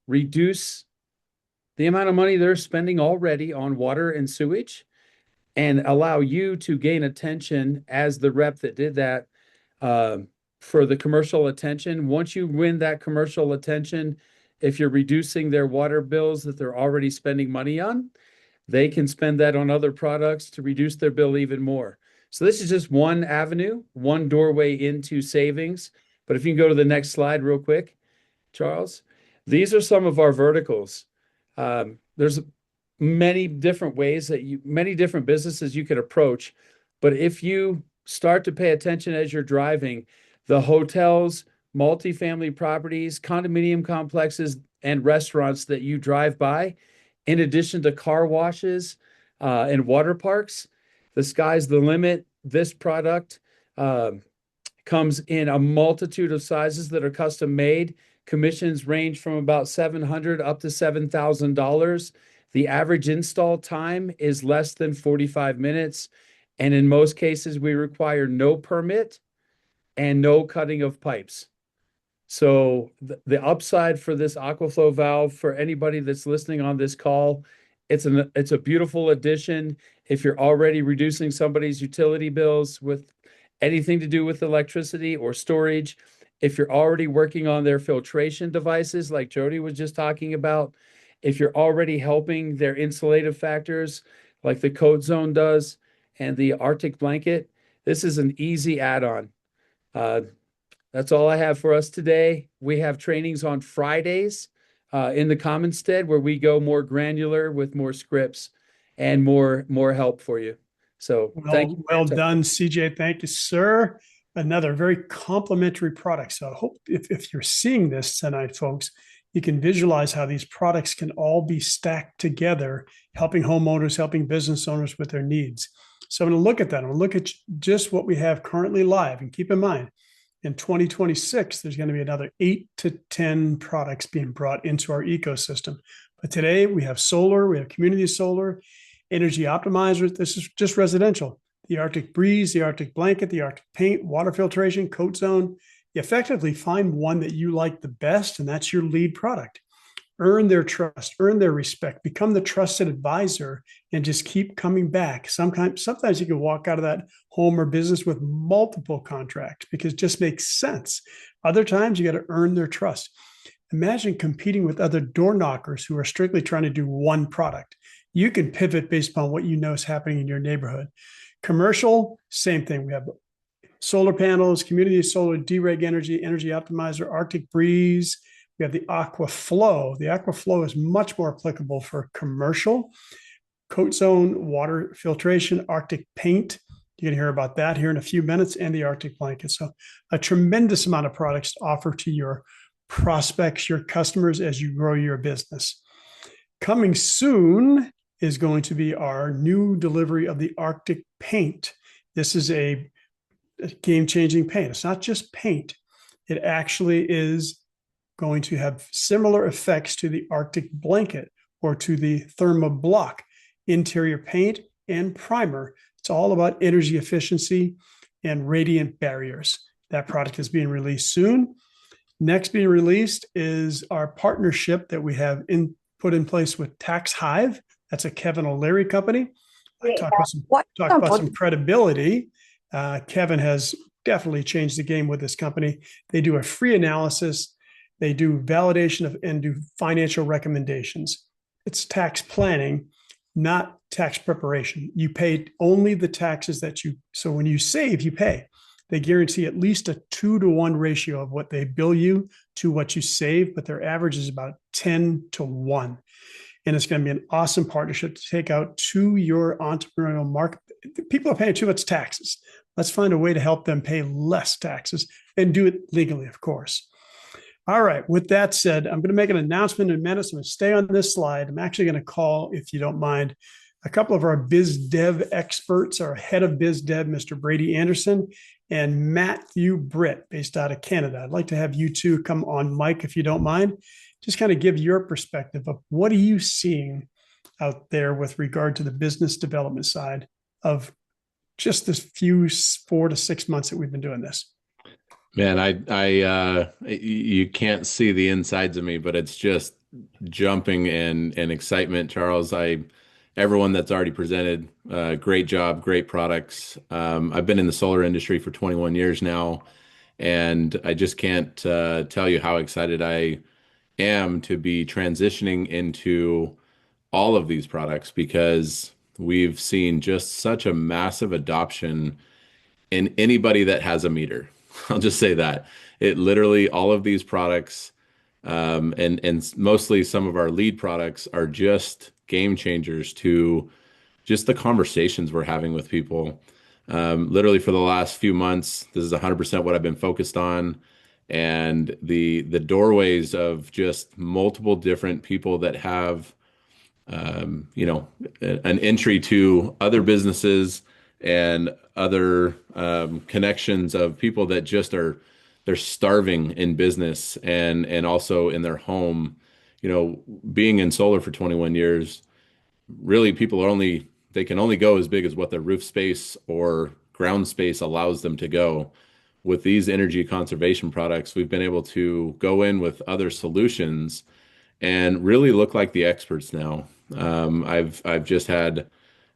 reduce the amount of money they're spending already on water and sewage and allow you to gain attention as the rep that did that for the commercial attention. Once you win that commercial attention, if you're reducing their water bills that they're already spending money on, they can spend that on other products to reduce their bill even more. So this is just one avenue, one doorway into savings. But if you can go to the next slide real quick, Charles, these are some of our verticals. There's many different ways that many different businesses you could approach. But if you start to pay attention as you're driving, the hotels, multifamily properties, condominium complexes, and restaurants that you drive by, in addition to car washes and water parks, the sky's the limit. This product comes in a multitude of sizes that are custom made. Commissions range from about $700 up to $7,000. The average install time is less than 45 minutes. And in most cases, we require no permit and no cutting of pipes. So the upside for this Aquaflow valve, for anybody that's listening on this call, it's a beautiful addition. If you're already reducing somebody's utility bills with anything to do with electricity or storage, if you're already working on their filtration devices, like Jody was just talking about, if you're already helping their insulative factors, like the Coat Zone does, and the Arctic Blanket, this is an easy add-on. That's all I have for us today. We have trainings on Fridays in the Commonstead where we go more granular with more scripts and more help for you. So thank you. Well done, CJ. Thank you, sir. Another very complimentary product. So I hope if you're seeing this tonight, folks, you can visualize how these products can all be stacked together, helping homeowners, helping business owners with their needs. So I'm going to look at that. I'm going to look at just what we have currently live. And keep in mind, in 2026, there's going to be another 8 to 10 products being brought into our ecosystem. But today we have solar, we have community solar, energy optimizers. This is just residential. The Arctic Breeze, the Arctic Blanket, the Arctic Paint, water filtration, Coat Zone. You effectively find one that you like the best, and that's your lead product. Earn their trust, earn their respect, become the trusted advisor, and just keep coming back. Sometimes you can walk out of that home or business with multiple contracts because it just makes sense. Other times you got to earn their trust. Imagine competing with other door knockers who are strictly trying to do one product. You can pivot based upon what you know is happening in your neighborhood. Commercial, same thing. We have solar panels, community solar, dereg energy, energy optimizer, Arctic Breeze. We have the Aquaflow. The Aquaflow is much more applicable for commercial. Coat Zone, water filtration, Arctic Paint. You're going to hear about that here in a few minutes, and the Arctic Blanket. So a tremendous amount of products to offer to your prospects, your customers as you grow your business. Coming soon is going to be our new delivery of the Arctic Paint. This is a game-changing paint. It's not just paint. It actually is going to have similar effects to the Arctic Blanket or to the Thermoblock interior paint and primer. It's all about energy efficiency and radiant barriers. That product is being released soon. Next being released is our partnership that we have put in place with Tax Hive. That's a Kevin O'Leary company. Talk about some credibility. Kevin has definitely changed the game with this company. They do a free analysis. They do validation and do financial recommendations. It's tax planning, not tax preparation. You pay only the taxes so when you save, you pay. They guarantee at least a 2-to-1 ratio of what they bill you to what you save, but their average is about 10-to-1. And it's going to be an awesome partnership to take out to your entrepreneurial market. People are paying too much taxes. Let's find a way to help them pay less taxes and do it legally, of course. All right. With that said, I'm going to make an announcement in a minute. So I'm going to stay on this slide. I'm actually going to call, if you don't mind, a couple of our biz dev experts, our head of biz dev, Mr. Brady Anderson, and Matthew Britt, based out of Canada. I'd like to have you two come on mic if you don't mind. Just kind of give your perspective of what are you seeing out there with regard to the business development side of just this few 4 to 6 months that we've been doing this. Man, you can't see the insides of me, but it's just jumping and excitement, Charles. Everyone that's already presented, great job, great products. I've been in the solar industry for 21 years now, and I just can't tell you how excited I am to be transitioning into all of these products because we've seen just such a massive adoption in anybody that has a meter. I'll just say that it literally all of these products, and mostly some of our lead products are just game changers to just the conversations we're having with people. Literally for the last few months, this is 100% what I've been focused on, and the doorways of just multiple different people that have an entry to other businesses and other connections of people that just they're starving in business and also in their home. Being in solar for 21 years, really they can only go as big as what their roof space or ground space allows them to go. With these energy conservation products, we've been able to go in with other solutions and really look like the experts now. I've just had,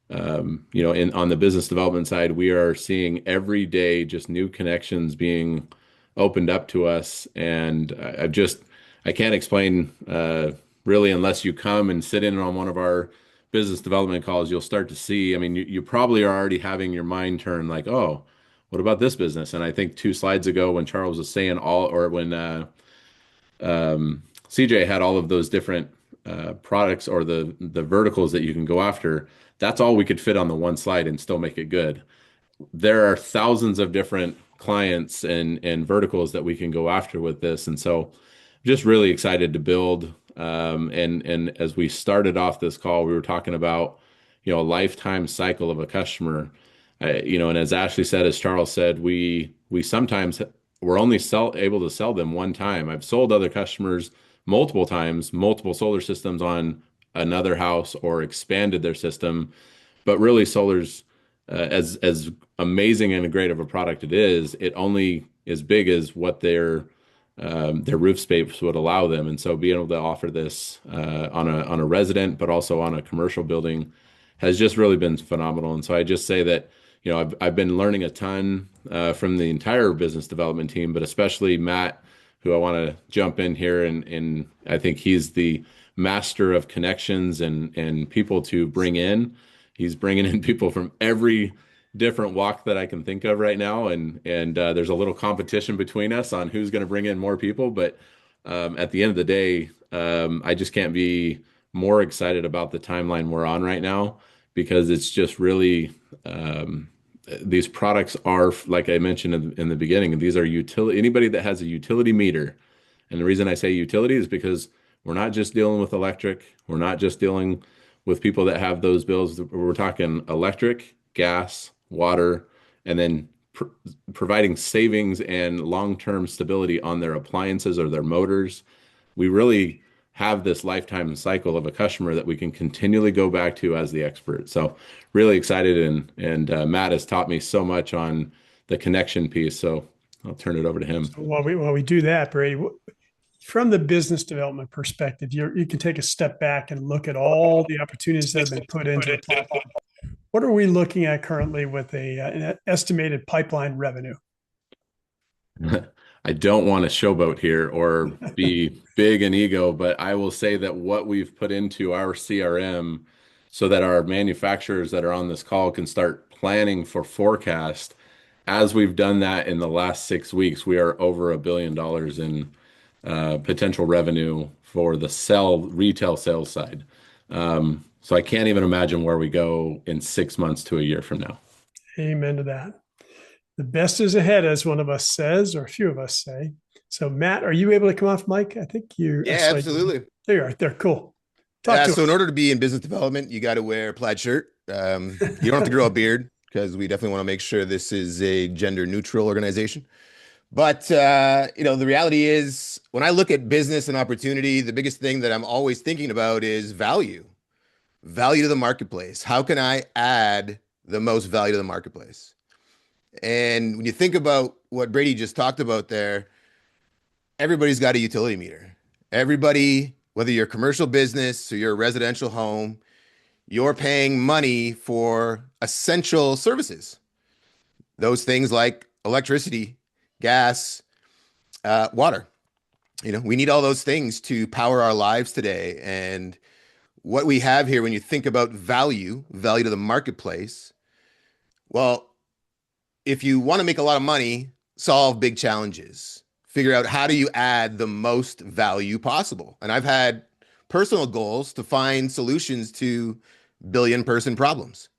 on the business development side, we are seeing every day just new connections being opened up to us, and I can't explain really unless you come and sit in on one of our business development calls. You'll start to see. I mean, you probably are already having your mind turn like, oh, what about this business? And I think 2 slides ago when Charles was saying when CJ had all of those different products or the verticals that you can go after, that's all we could fit on the one slide and still make it good. There are thousands of different clients and verticals that we can go after with this. And so just really excited to build. And as we started off this call, we were talking about, a lifetime cycle of a customer. And as Ashley said, as Charles said, we sometimes we're only able to sell them one time. I've sold other customers multiple times, multiple solar systems on another house or expanded their system. But really solar's as amazing and great of a product it is, it only is big as what their roof space would allow them. And so being able to offer this on a resident, but also on a commercial building has just really been phenomenal. And so I just say that, I've been learning a ton from the entire business development team, but especially Matt, who I want to jump in here. And I think he's the master of connections and people to bring in. He's bringing in people from every different walk that I can think of right now. And there's a little competition between us on who's going to bring in more people. But at the end of the day, I just can't be more excited about the timeline we're on right now, because it's just really, these products are, like I mentioned in the beginning, these are utility, anybody that has a utility meter. And the reason I say utility is because we're not just dealing with electric. We're not just dealing with people that have those bills. We're talking electric, gas, water, and then providing savings and long-term stability on their appliances or their motors. We really have this lifetime cycle of a customer that we can continually go back to as the expert. So really excited, and Matt has taught me so much on the connection piece. So I'll turn it over to him. So while we do that, Brady, from the business development perspective, you can take a step back and look at all the opportunities that have been put into the platform. What are we looking at currently with an estimated pipeline revenue? I don't want to showboat here or be big in ego, but I will say that what we've put into our CRM so that our manufacturers that are on this call can start planning for forecast, as we've done that in the last 6 weeks, we are over $1 billion in potential revenue for the retail sales side. So I can't even imagine where we go in 6 months to a year from now. Amen to that. The best is ahead, as one of us says, or a few of us say. So, Matt, are you able to come off mic? I think you. Yeah, absolutely. There you are. There, cool. So in order to be in business development, you got to wear a plaid shirt. You don't have to grow a beard, because we definitely want to make sure this is a gender neutral organization. But the reality is, when I look at business and opportunity, the biggest thing that I'm always thinking about is value to the marketplace. How can I add the most value to the marketplace? And when you think about what Brady just talked about there, everybody's got a utility meter. Everybody, whether you're a commercial business or you're a residential home, you're paying money for essential services. Those things like electricity, gas, water. We need all those things to power our lives today. And what we have here, when you think about value to the marketplace, well, if you want to make a lot of money, solve big challenges. Figure out how do you add the most value possible. And I've had personal goals to find solutions to billion-person problems.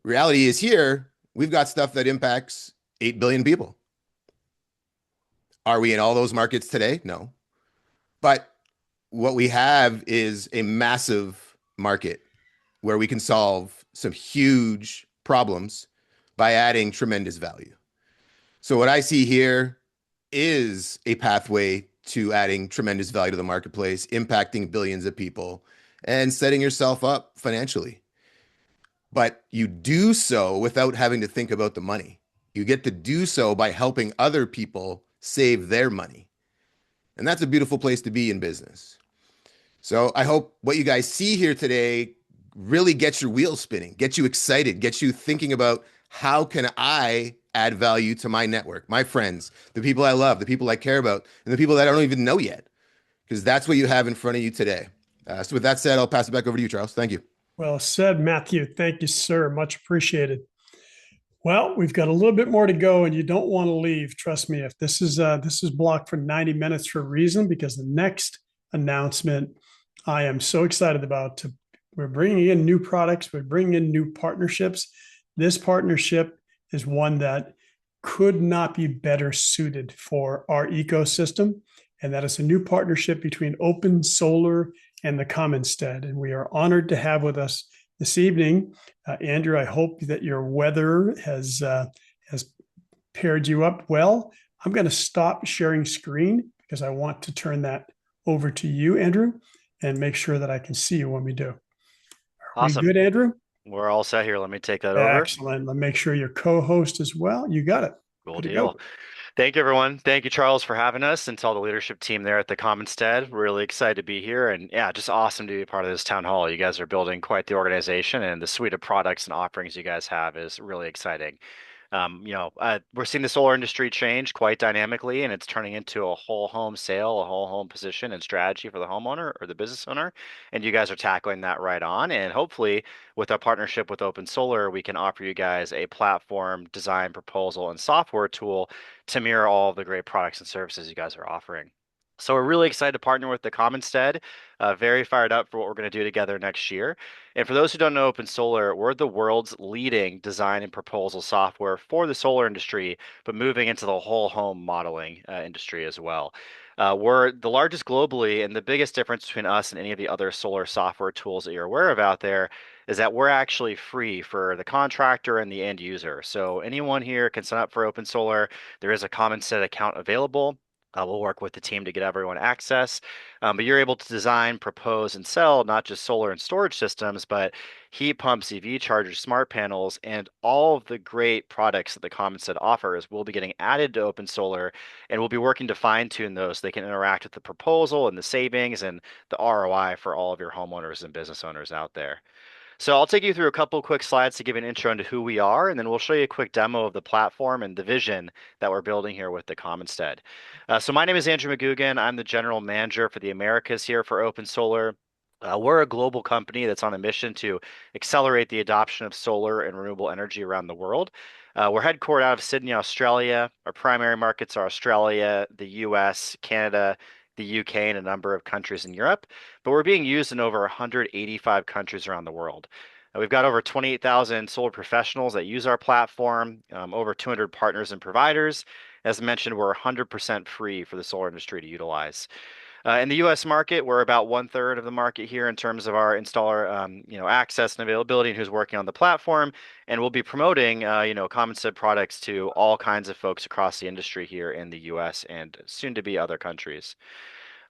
Reality is here, we've got stuff that impacts 8 billion people. Are we in all those markets today? No. But what we have is a massive market where we can solve some huge problems by adding tremendous value. So what I see here is a pathway to adding tremendous value to the marketplace, impacting billions of people, and setting yourself up financially. But you do so without having to think about the money. You get to do so by helping other people save their money. And that's a beautiful place to be in business. So I hope what you guys see here today really gets your wheels spinning, gets you excited, gets you thinking about how can I add value to my network, my friends, the people I love, the people I care about, and the people that I don't even know yet, because that's what you have in front of you today. So with that said, I'll pass it back over to you, Charles. Thank you. Well said, Matthew. Thank you, sir. Much appreciated. Well, we've got a little bit more to go, and you don't want to leave. Trust me. If this is blocked for 90 minutes for a reason, because the next announcement I am so excited about. We're bringing in new products. We're bringing in new partnerships. This partnership is one that could not be better suited for our ecosystem, and that is a new partnership between Open Solar and the Commonstead. And we are honored to have with us this evening, Andrew. I hope that your weather has paired you up well. I'm going to stop sharing screen because I want to turn that over to you, Andrew, and make sure that I can see you when we do. Awesome. We good, Andrew? We're all set here. Let me take that over. Excellent. Let me make sure your co-host as well. You got it. Cool deal. Thank you, everyone. Thank you, Charles, for having us, and to all the leadership team there at the Commonstead. Really excited to be here, and yeah, just awesome to be a part of this town hall. You guys are building quite the organization, and the suite of products and offerings you guys have is really exciting. We're seeing the solar industry change quite dynamically, and it's turning into a whole home sale, a whole home position and strategy for the homeowner or the business owner. And you guys are tackling that right on. And hopefully, with our partnership with Open Solar, we can offer you guys a platform, design, proposal, and software tool to mirror all of the great products and services you guys are offering. So we're really excited to partner with the Commonstead. Very fired up for what we're going to do together next year. And for those who don't know Open Solar, we're the world's leading design and proposal software for the solar industry, but moving into the whole home modeling industry as well. We're the largest globally, and the biggest difference between us and any of the other solar software tools that you're aware of out there is that we're actually free for the contractor and the end user. So anyone here can sign up for Open Solar. There is a Commonstead account available. We'll work with the team to get everyone access, but you're able to design, propose, and sell not just solar and storage systems, but heat pumps, EV chargers, smart panels, and all of the great products that the Commonstead offers will be getting added to Open Solar, and we'll be working to fine-tune those so they can interact with the proposal and the savings and the ROI for all of your homeowners and business owners out there. So I'll take you through a couple quick slides to give an intro into who we are, and then we'll show you a quick demo of the platform and the vision that we're building here with the Commonstead. So my name is Andrew McGugan. I'm the general manager for the Americas here for Open Solar. We're a global company that's on a mission to accelerate the adoption of solar and renewable energy around the world. We're headquartered out of Sydney, Australia. Our primary markets are Australia, the US, Canada, the UK, and a number of countries in Europe, but we're being used in over 185 countries around the world. We've got over 28,000 solar professionals that use our platform, over 200 partners and providers. As mentioned, we're 100% free for the solar industry to utilize. In the U.S. market, we're about 1/3 of the market here in terms of our installer, access and availability, and who's working on the platform. And we'll be promoting, Commonstead products to all kinds of folks across the industry here in the U.S. and soon to be other countries.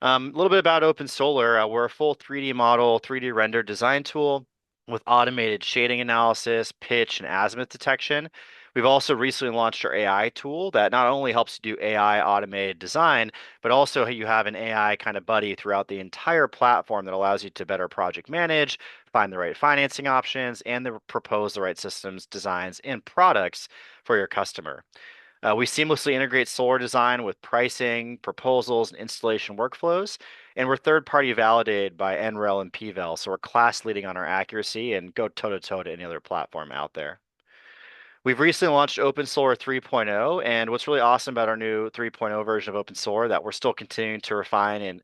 A little bit about Open Solar. We're a full 3D model, 3D render design tool with automated shading analysis, pitch, and azimuth detection. We've also recently launched our AI tool that not only helps you do AI automated design, but also you have an AI kind of buddy throughout the entire platform that allows you to better project manage, find the right financing options, and propose the right systems, designs, and products for your customer. We seamlessly integrate solar design with pricing, proposals, and installation workflows. And we're third-party validated by NREL and PVEL, so we're class leading on our accuracy and go toe-to-toe to any other platform out there. We've recently launched Open Solar 3.0, and what's really awesome about our new 3.0 version of Open Solar that we're still continuing to refine and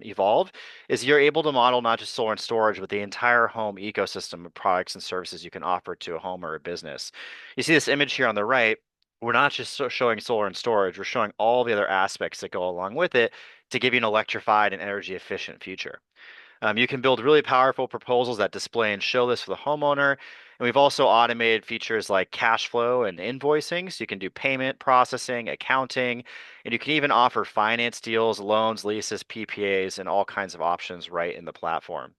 evolve is you're able to model not just solar and storage, but the entire home ecosystem of products and services you can offer to a home or a business. You see this image here on the right. We're not just showing solar and storage, we're showing all the other aspects that go along with it to give you an electrified and energy efficient future. You can build really powerful proposals that display and show this for the homeowner. And we've also automated features like cash flow and invoicing. So you can do payment processing, accounting, and you can even offer finance deals, loans, leases, PPAs, and all kinds of options right in the platform.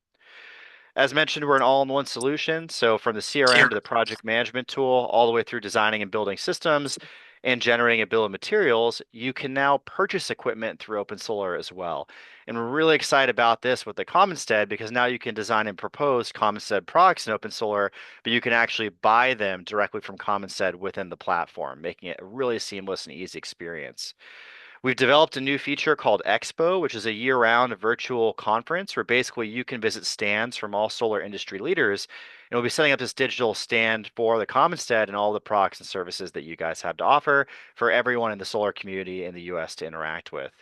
As mentioned, we're an all-in-one solution. So from the CRM to the project management tool, all the way through designing and building systems and generating a bill of materials, you can now purchase equipment through Open Solar as well. And we're really excited about this with the Commonstead because now you can design and propose Commonstead products in Open Solar, but you can actually buy them directly from Commonstead within the platform, making it a really seamless and easy experience. We've developed a new feature called Expo, which is a year-round virtual conference where basically you can visit stands from all solar industry leaders. And we'll be setting up this digital stand for the Commonstead and all the products and services that you guys have to offer for everyone in the solar community in the US to interact with.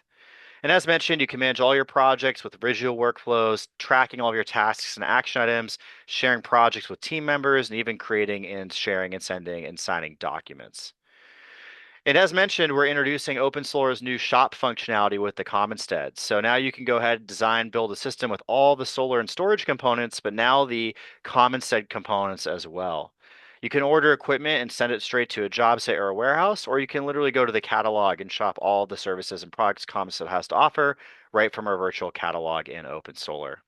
And as mentioned, you can manage all your projects with visual workflows, tracking all of your tasks and action items, sharing projects with team members, and even creating and sharing and sending and signing documents. And as mentioned, we're introducing Open Solar's new shop functionality with the Commonstead. So now you can go ahead and design, build a system with all the solar and storage components, but now the Commonstead components as well. You can order equipment and send it straight to a job site or a warehouse, or you can literally go to the catalog and shop all the services and products Commonstead has to offer right from our virtual catalog in Open Solar.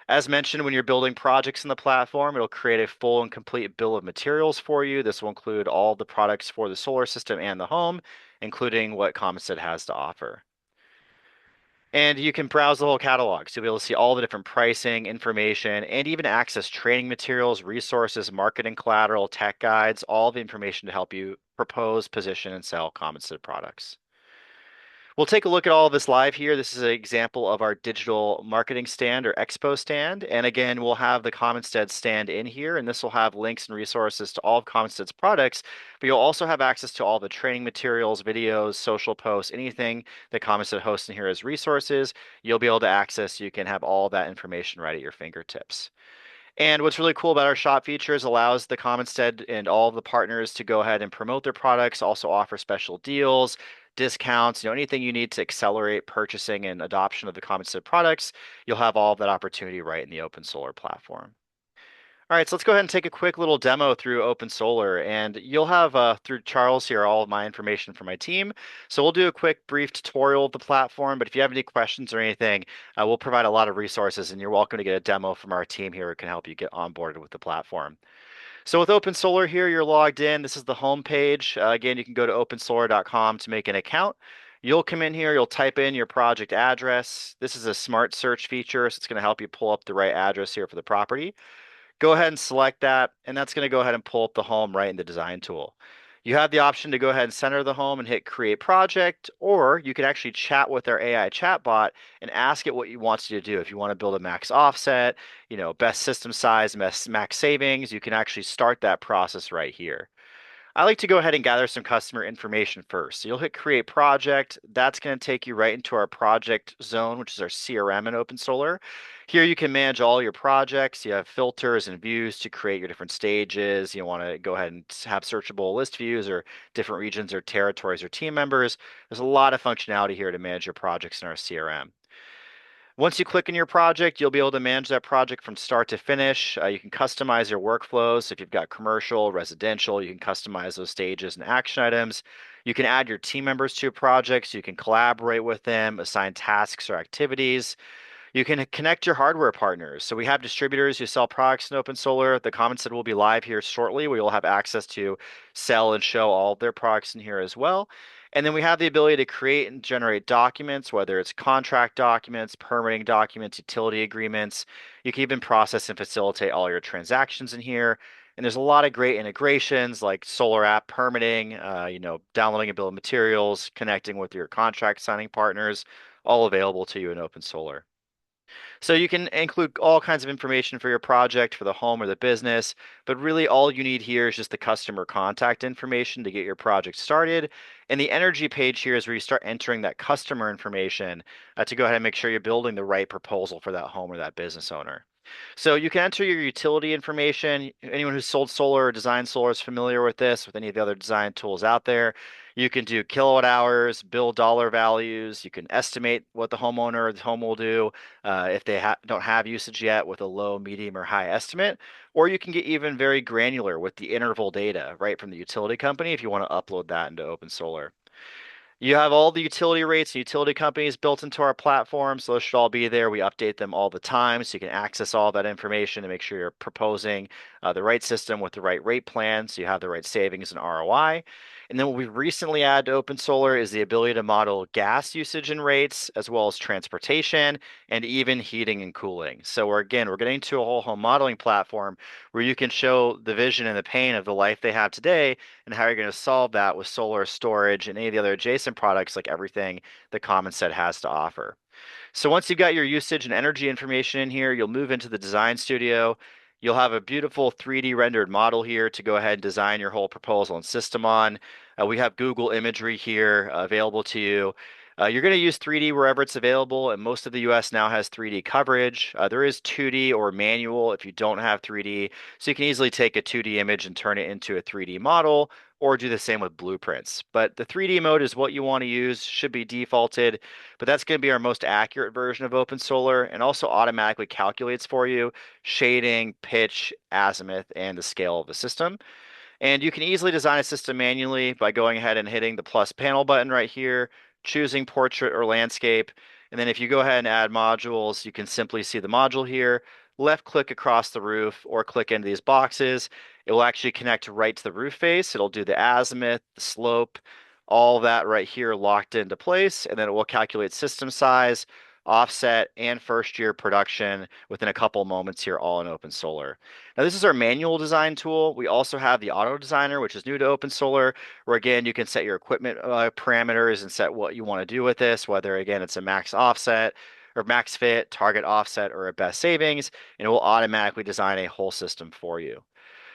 As mentioned, when you're building projects in the platform, it'll create a full and complete bill of materials for you. This will include all the products for the solar system and the home, including what Commonstead has to offer. And you can browse the whole catalog. So you'll be able to see all the different pricing, information, and even access training materials, resources, marketing collateral, tech guides, all the information to help you propose, position, and sell Commonstead products. We'll take a look at all of this live here. This is an example of our digital marketing stand or expo stand. And again, we'll have the Commonstead stand in here, and this will have links and resources to all of Commonstead's products, but you'll also have access to all the training materials, videos, social posts, anything that Commonstead hosts in here as resources, you'll be able to access. You can have all that information right at your fingertips. And what's really cool about our shop features allows the Commonstead and all of the partners to go ahead and promote their products, also offer special deals, discounts, anything you need to accelerate purchasing and adoption of the Commonstead products. You'll have all of that opportunity right in the Open Solar platform. All right, so let's go ahead and take a quick little demo through Open Solar, and you'll have through Charles here all of my information for my team. So we'll do a quick brief tutorial of the platform, but if you have any questions or anything, we'll provide a lot of resources, and you're welcome to get a demo from our team here who can help you get onboarded with the platform. So with Open Solar here, you're logged in. This is the home page. Again, you can go to opensolar.com to make an account. You'll come in here, you'll type in your project address. This is a smart search feature, so it's going to help you pull up the right address here for the property. Go ahead and select that, and that's going to go ahead and pull up the home right in the design tool. You have the option to go ahead and center the home and hit create project, or you can actually chat with our AI chatbot and ask it what you want you to do. If you want to build a max offset, best system size, max savings, you can actually start that process right here. I like to go ahead and gather some customer information first. So you'll hit create project. That's going to take you right into our project zone, which is our CRM in Open Solar. Here you can manage all your projects. You have filters and views to create your different stages. You want to go ahead and have searchable list views or different regions or territories or team members. There's a lot of functionality here to manage your projects in our CRM. Once you click in your project, you'll be able to manage that project from start to finish. You can customize your workflows. If you've got commercial, residential, you can customize those stages and action items. You can add your team members to your project so you can collaborate with them, assign tasks or activities. You can connect your hardware partners. So we have distributors who sell products in Open Solar. The Commonstead will be live here shortly. We will have access to sell and show all of their products in here as well. And then we have the ability to create and generate documents, whether it's contract documents, permitting documents, utility agreements. You can even process and facilitate all your transactions in here. And there's a lot of great integrations like solar app permitting, downloading a bill of materials, connecting with your contract signing partners, all available to you in Open Solar. So you can include all kinds of information for your project, for the home or the business, but really all you need here is just the customer contact information to get your project started. And the energy page here is where you start entering that customer information to go ahead and make sure you're building the right proposal for that home or that business owner. So you can enter your utility information. Anyone who's sold solar or designed solar is familiar with this, with any of the other design tools out there. You can do kilowatt hours, bill dollar values. You can estimate what the homeowner or the home will do if they don't have usage yet with a low, medium, or high estimate. Or you can get even very granular with the interval data right from the utility company if you want to upload that into Open Solar. You have all the utility rates and utility companies built into our platform, so those should all be there. We update them all the time, so you can access all that information to make sure you're proposing the right system with the right rate plan, so you have the right savings and ROI. And then what we've recently added to Open Solar is the ability to model gas usage and rates, as well as transportation and even heating and cooling. So we're getting to a whole home modeling platform where you can show the vision and the pain of the life they have today and how you're going to solve that with solar storage and any of the other adjacent products like everything the Commonstead has to offer. So once you've got your usage and energy information in here, you'll move into the design studio. You'll have a beautiful 3D rendered model here to go ahead and design your whole proposal and system on. We have Google imagery here available to you. You're going to use 3D wherever it's available, and most of the US now has 3D coverage. There is 2D or manual if you don't have 3D, so you can easily take a 2D image and turn it into a 3D model, or do the same with blueprints. But the 3D mode is what you want to use, should be defaulted, but that's going to be our most accurate version of Open Solar and also automatically calculates for you shading, pitch, azimuth, and the scale of the system. And you can easily design a system manually by going ahead and hitting the plus panel button right here, choosing portrait or landscape. And then if you go ahead and add modules, you can simply see the module here, left click across the roof or click into these boxes. It will actually connect right to the roof face. It'll do the azimuth, the slope, all that right here locked into place. And then it will calculate system size, offset, and first year production within a couple moments here, all in Open Solar. Now, this is our manual design tool. We also have the auto designer, which is new to Open Solar, where again, you can set your equipment parameters and set what you want to do with this, whether again, it's a max offset or max fit, target offset, or a best savings, and it will automatically design a whole system for you.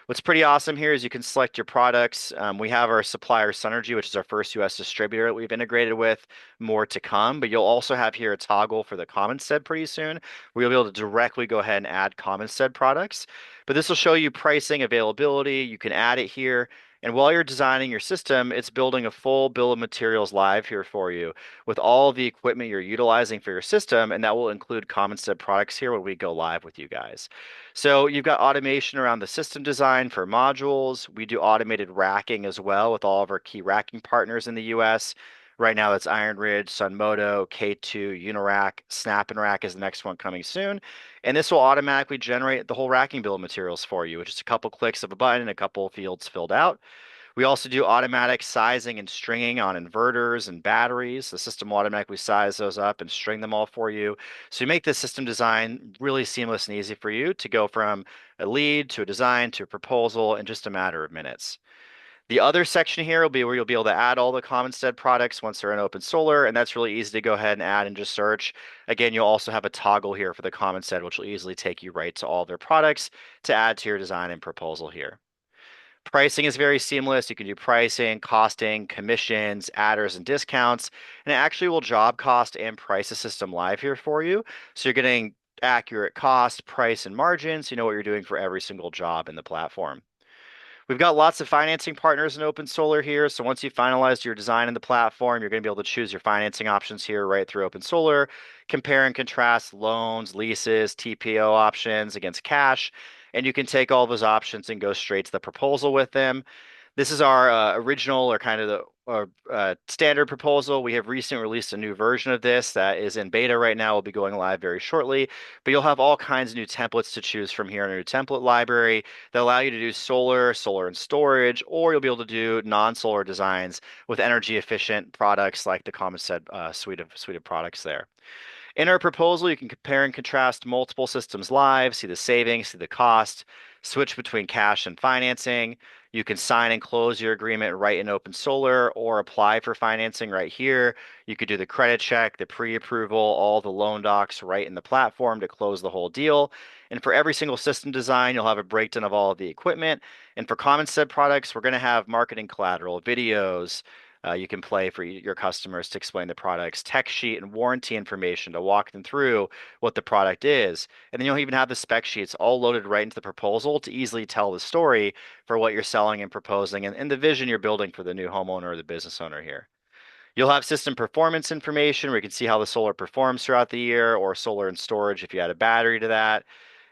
What's pretty awesome here is you can select your products. We have our supplier Synergy, which is our first US distributor that we've integrated with, more to come, but you'll also have here a toggle for the Commonstead pretty soon, where you'll be able to directly go ahead and add Commonstead products. But this will show you pricing, availability, you can add it here. And while you're designing your system, it's building a full bill of materials live here for you with all the equipment you're utilizing for your system, and that will include Commonstead products here when we go live with you guys. So you've got automation around the system design for modules. We do automated racking as well with all of our key racking partners in the US. Right now, that's Iron Ridge, Sunmoto, K2, Unirack, Snap and Rack is the next one coming soon. And this will automatically generate the whole racking bill of materials for you, which is a couple clicks of a button and a couple of fields filled out. We also do automatic sizing and stringing on inverters and batteries. The system will automatically size those up and string them all for you. So you make this system design really seamless and easy for you to go from a lead to a design to a proposal in just a matter of minutes. The other section here will be where you'll be able to add all the Commonstead products once they're in Open Solar, and that's really easy to go ahead and add and just search. Again, you'll also have a toggle here for the Commonstead, which will easily take you right to all their products to add to your design and proposal here. Pricing is very seamless. You can do pricing, costing, commissions, adders, and discounts, and it actually will job cost and price the system live here for you. So you're getting accurate cost, price, and margins. You know what you're doing for every single job in the platform. We've got lots of financing partners in Open Solar here. So once you've finalized your design in the platform, you're going to be able to choose your financing options here right through Open Solar, compare and contrast loans, leases, TPO options against cash. And you can take all those options and go straight to the proposal with them. This is our original or kind of the standard proposal. We have recently released a new version of this that is in beta right now. Will be going live very shortly, but you'll have all kinds of new templates to choose from here in a new template library that allow you to do solar, solar and storage, or you'll be able to do non-solar designs with energy efficient products like the Commonstead suite of products there. In our proposal, you can compare and contrast multiple systems live, see the savings, see the cost, switch between cash and financing. You can sign and close your agreement right in Open Solar or apply for financing right here. You could do the credit check, the pre-approval, all the loan docs right in the platform to close the whole deal. And for every single system design, you'll have a breakdown of all of the equipment. And for Commonstead products, we're going to have marketing collateral, videos, you can play for your customers to explain the products, tech sheet and warranty information to walk them through what the product is. And then you'll even have the spec sheets all loaded right into the proposal to easily tell the story for what you're selling and proposing and the vision you're building for the new homeowner or the business owner here. You'll have system performance information where you can see how the solar performs throughout the year, or solar and storage if you add a battery to that.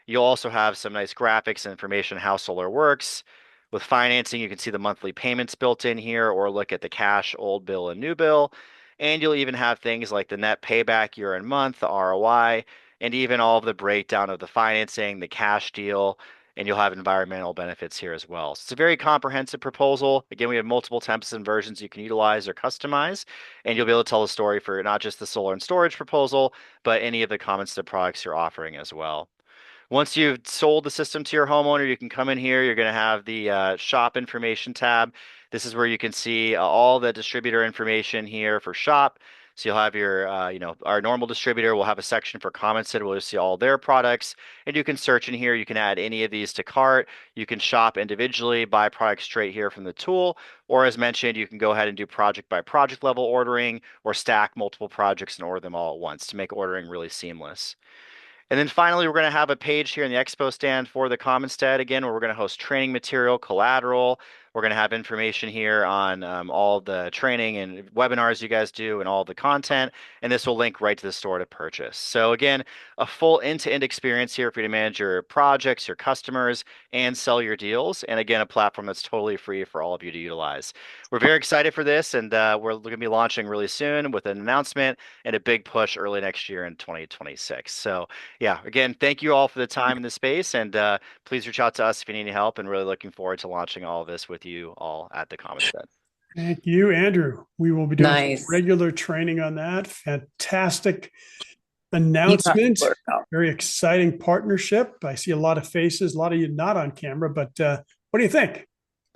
You'll also have some nice graphics and information on how solar works. With financing, you can see the monthly payments built in here or look at the cash, old bill, and new bill. And you'll even have things like the net payback year and month, the ROI, and even all of the breakdown of the financing, the cash deal, and you'll have environmental benefits here as well. So it's a very comprehensive proposal. Again, we have multiple templates and versions you can utilize or customize, and you'll be able to tell the story for not just the solar and storage proposal, but any of the Commonstead products you're offering as well. Once you've sold the system to your homeowner, you can come in here. You're going to have the shop information tab. This is where you can see all the distributor information here for shop. So you'll have your, our normal distributor will have a section for Commonstead. We'll just see all their products, and you can search in here. You can add any of these to cart. You can shop individually, buy products straight here from the tool, or as mentioned, you can go ahead and do project by project level ordering, or stack multiple projects and order them all at once to make ordering really seamless. And then finally, we're going to have a page here in the expo stand for the Commonstead again, where we're going to host training material, collateral. We're going to have information here on all the training and webinars you guys do and all the content. And this will link right to the store to purchase. So again, a full end-to-end experience here for you to manage your projects, your customers, and sell your deals. And again, a platform that's totally free for all of you to utilize. We're very excited for this, and we're going to be launching really soon with an announcement and a big push early next year in 2026. So yeah, again, thank you all for the time in the space, and please reach out to us if you need any help, and really looking forward to launching all of this with you all at the Commonstead. Thank you, Andrew. We will be doing Nice. regular training on that. Fantastic announcement. Very exciting partnership. I see a lot of faces, a lot of you not on camera, but what do you think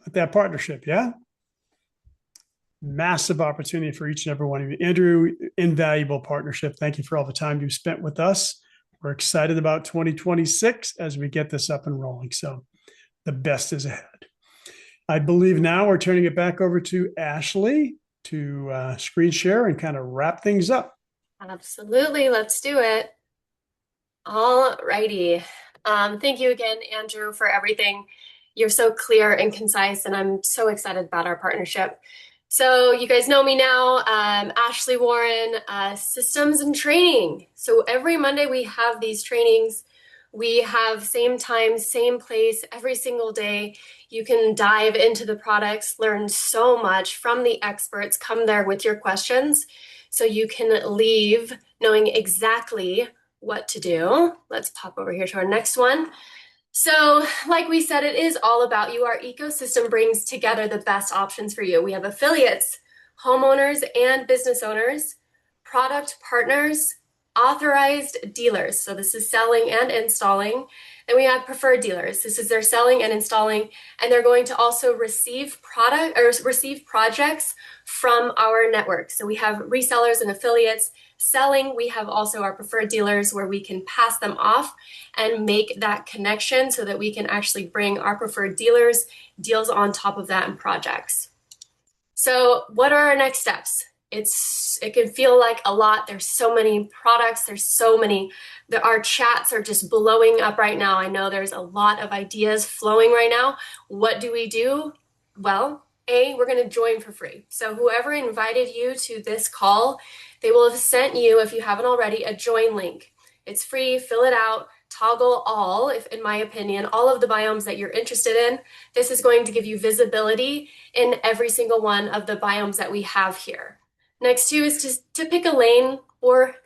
about that partnership? Yeah? Massive opportunity for each and every one of you. Andrew, invaluable partnership. Thank you for all the time you've spent with us. We're excited about 2026 as we get this up and rolling. So the best is ahead. I believe now we're turning it back over to Ashley to screen share and kind of wrap things up. Absolutely. Let's do it. All righty. Thank you again, Andrew, for everything. You're so clear and concise, and I'm so excited about our partnership. So you guys know me now, Ashley Warren, systems and training. So every Monday we have these trainings. We have same time, same place, every single day. You can dive into the products, learn so much from the experts, come there with your questions so you can leave knowing exactly what to do. Let's pop over here to our next one. So like we said, it is all about you. Our ecosystem brings together the best options for you. We have affiliates, homeowners and business owners, product partners, authorized dealers. So this is selling and installing. Then we have preferred dealers. This is their selling and installing, and they're going to also receive projects from our network. So we have resellers and affiliates. Selling, we have also our preferred dealers where we can pass them off and make that connection so that we can actually bring our preferred dealers deals on top of that and projects. So what are our next steps? it can feel like a lot. There's so many products. Our chats are just blowing up right now. I know there's a lot of ideas flowing right now. What do we do? Well, we're going to join for free. So whoever invited you to this call, they will have sent you, if you haven't already, a join link. It's free. Fill it out. Toggle all, if in my opinion, all of the biomes that you're interested in. This is going to give you visibility in every single one of the biomes that we have here. Next two is to pick a lane or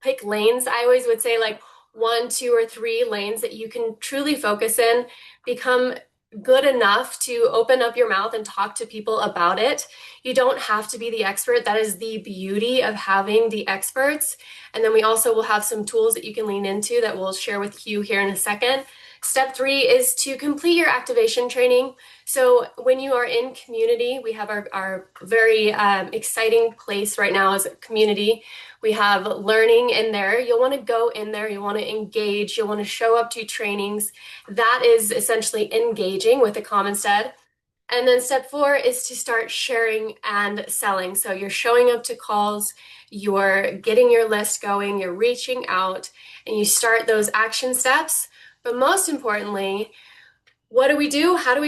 pick lanes. I always would say like 1, 2, or 3 lanes that you can truly focus in, become good enough to open up your mouth and talk to people about it. You don't have to be the expert. That is the beauty of having the experts. And then we also will have some tools that you can lean into that we'll share with you here in a second. Step 3 is to complete your activation training. So when you are in community, we have our very exciting place right now as a community. We have learning in there. You'll want to go in there. You want to engage. You'll want to show up to trainings. That is essentially engaging with the Commonstead. And then step 4 is to start sharing and selling. So you're showing up to calls, you're getting your list going, you're reaching out, and you start those action steps. But most importantly, what do we do? How do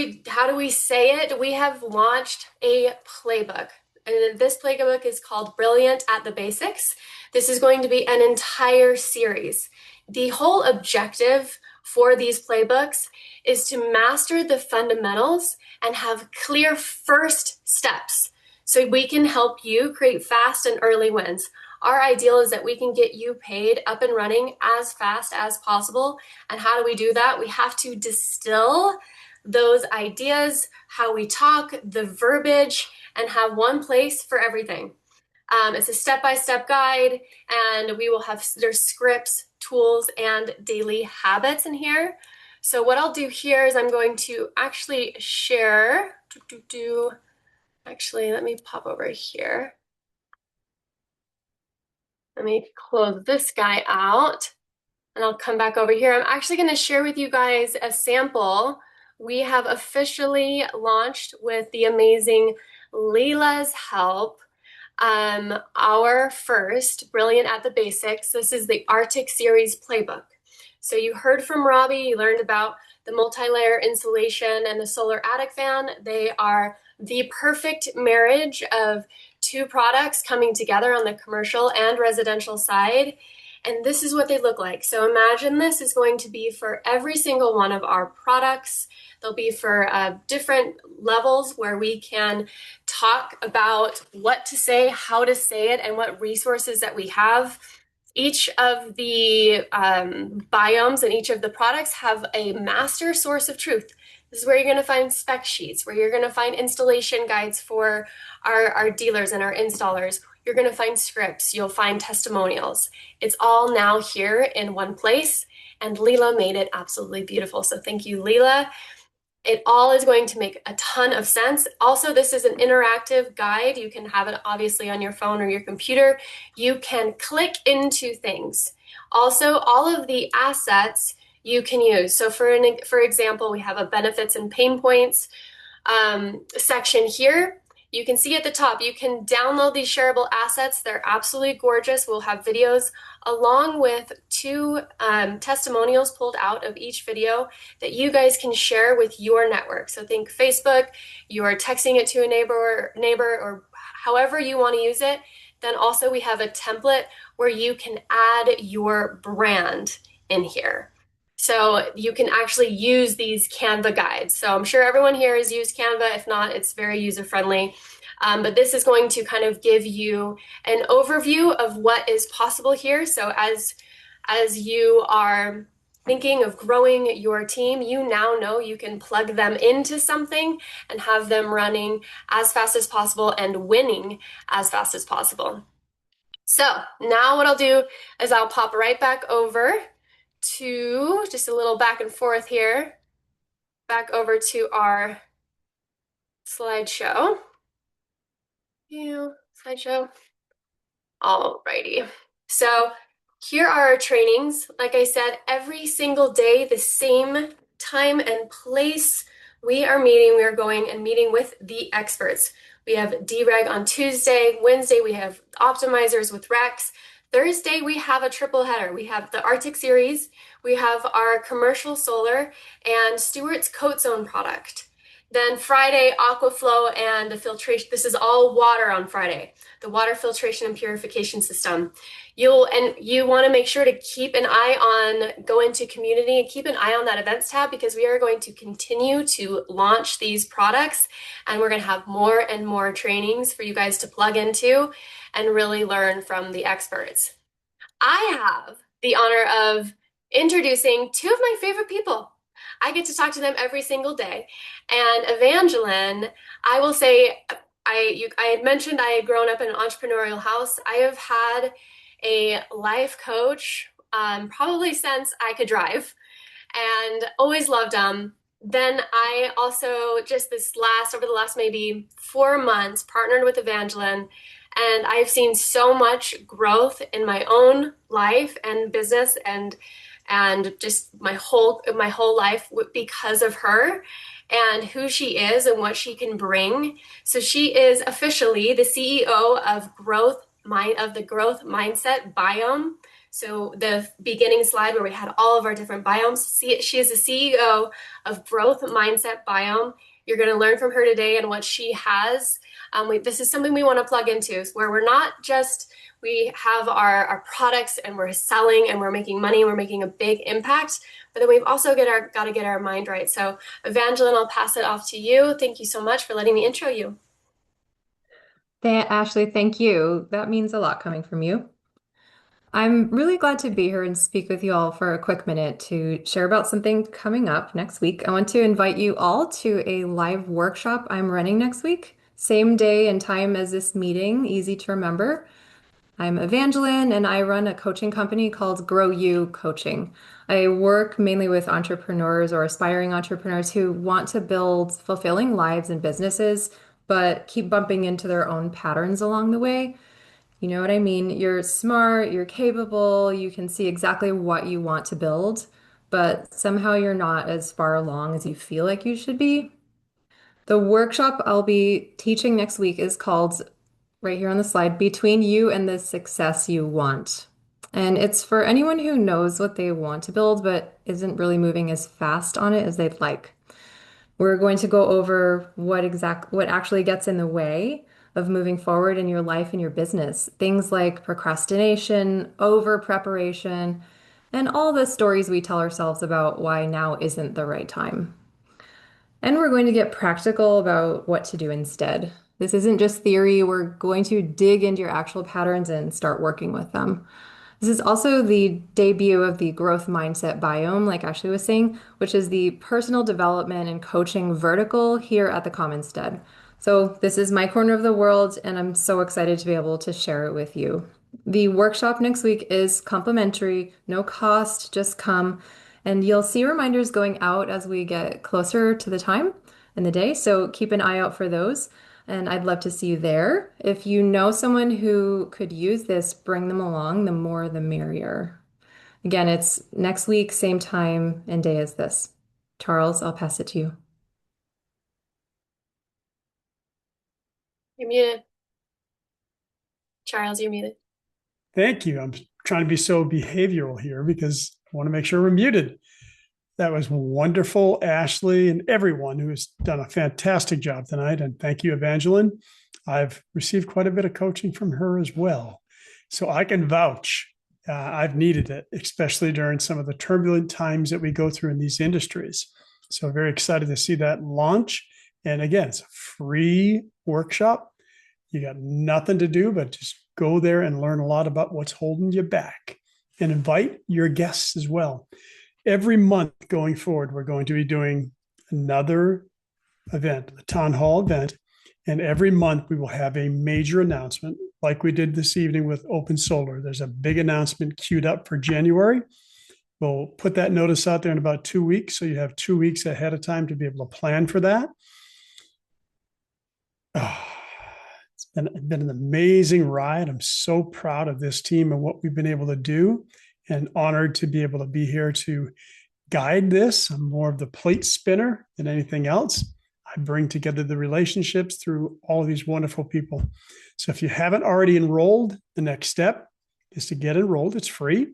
we say it? We have launched a playbook. And this playbook is called Brilliant at the Basics. This is going to be an entire series. The whole objective for these playbooks is to master the fundamentals and have clear first steps so we can help you create fast and early wins. Our ideal is that we can get you paid up and running as fast as possible. And how do we do that? We have to distill those ideas, how we talk, the verbiage, and have one place for everything. It's a step-by-step guide, and we will have, there's scripts, tools, and daily habits in here. So what I'll do here is I'm going to actually share, actually, let me pop over here. Let me close this guy out, and I'll come back over here. I'm actually going to share with you guys a sample. We have officially launched with the amazing Leila's help, our first Brilliant at the Basics. This is the Arctic Series playbook. So you heard from Robbie, you learned about the multi-layer insulation and the solar attic fan. They are the perfect marriage of 2 products coming together on the commercial and residential side. And this is what they look like. So imagine this is going to be for every single one of our products. They'll be for different levels where we can talk about what to say, how to say it, and what resources that we have. Each of the biomes and each of the products have a master source of truth. This is where you're going to find spec sheets, where you're going to find installation guides for our dealers and our installers. You're going to find scripts. You'll find testimonials. It's all now here in one place, and Leila made it absolutely beautiful. So thank you, Leila. It all is going to make a ton of sense. Also, this is an interactive guide. You can have it obviously on your phone or your computer. You can click into things. Also, all of the assets you can use. So for example, we have a benefits and pain points section here. You can see at the top, you can download these shareable assets. They're absolutely gorgeous. We'll have videos along with 2 testimonials pulled out of each video that you guys can share with your network. So think Facebook, you are texting it to a neighbor or however you want to use it. Then also we have a template where you can add your brand in here. So you can actually use these Canva guides. So I'm sure everyone here has used Canva. If not, it's very user-friendly. But this is going to kind of give you an overview of what is possible here. So as you are thinking of growing your team, you now know you can plug them into something and have them running as fast as possible and winning as fast as possible. So now what I'll do is I'll pop right back over to just a little back and forth here, back over to our slideshow. Slideshow. Alrighty. So here are our trainings. Like I said, every single day, the same time and place we are meeting, we are going and meeting with the experts. We have dereg on Tuesday. Wednesday, we have optimizers with Rex. Thursday, we have a triple header. We have the Arctic series, we have our commercial solar, and Stewart's Coat Zone product. Then Friday, Aquaflow and the filtration. This is all water on Friday, the water filtration and purification system. You want to make sure to keep an eye on, go into community and keep an eye on that events tab, because we are going to continue to launch these products, and we're going to have more and more trainings for you guys to plug into and really learn from the experts. I have the honor of introducing two of my favorite people. I get to talk to them every single day. And Evangeline, I will say, I had mentioned I had grown up in an entrepreneurial house. I have had a life coach probably since I could drive, and always loved them. Then I also just over the last maybe 4 months, partnered with Evangeline, and I've seen so much growth in my own life and business and just my whole life because of her and who she is and what she can bring. So she is officially the CEO of the Growth Mindset Biome. So the beginning slide where we had all of our different biomes, she is the CEO of Growth Mindset Biome. You're going to learn from her today and what she has. This is something we want to plug into, where we're not just, we have our products and we're selling and we're making money and we're making a big impact, but then we've also got to get our mind right. So Evangeline, I'll pass it off to you. Thank you so much for letting me intro you. Ashley, thank you. That means a lot coming from you. I'm really glad to be here and speak with you all for a quick minute to share about something coming up next week. I want to invite you all to a live workshop I'm running next week, same day and time as this meeting, easy to remember. I'm Evangeline, and I run a coaching company called Grow You Coaching. I work mainly with entrepreneurs or aspiring entrepreneurs who want to build fulfilling lives and businesses, but keep bumping into their own patterns along the way. You know what I mean? You're smart, you're capable, you can see exactly what you want to build, but somehow you're not as far along as you feel like you should be. The workshop I'll be teaching next week is called, right here on the slide, Between You and the Success You Want. And it's for anyone who knows what they want to build, but isn't really moving as fast on it as they'd like. We're going to go over what actually gets in the way of moving forward in your life and your business. Things like procrastination, over preparation, and all the stories we tell ourselves about why now isn't the right time. And we're going to get practical about what to do instead. This isn't just theory. We're going to dig into your actual patterns and start working with them. This is also the debut of the Growth Mindset Biome, like Ashley was saying, which is the personal development and coaching vertical here at the Commonstead. So this is my corner of the world, and I'm so excited to be able to share it with you. The workshop next week is complimentary, no cost, just come. And you'll see reminders going out as we get closer to the time in the day, so keep an eye out for those. And I'd love to see you there. If you know someone who could use this, bring them along. The more, the merrier. Again, it's next week, same time and day as this. Charles, I'll pass it to you. You're muted. Charles, you're muted. Thank you. I'm trying to be so behavioral here because I want to make sure we're muted. That was wonderful, Ashley, and everyone who has done a fantastic job tonight. And thank you, Evangeline. I've received quite a bit of coaching from her as well. So I can vouch. I've needed it, especially during some of the turbulent times that we go through in these industries. So very excited to see that launch. And again, it's a free workshop. You got nothing to do but just go there and learn a lot about what's holding you back, and invite your guests as well. Every month going forward, we're going to be doing another event, a town hall event. And every month we will have a major announcement like we did this evening with Open Solar. There's a big announcement queued up for January. We'll put that notice out there in about 2 weeks. So you have 2 weeks ahead of time to be able to plan for that. It's been an amazing ride. I'm so proud of this team and what we've been able to do, and honored to be able to be here to guide this. I'm more of the plate spinner than anything else. I bring together the relationships through all of these wonderful people. So if you haven't already enrolled, the next step is to get enrolled. It's free.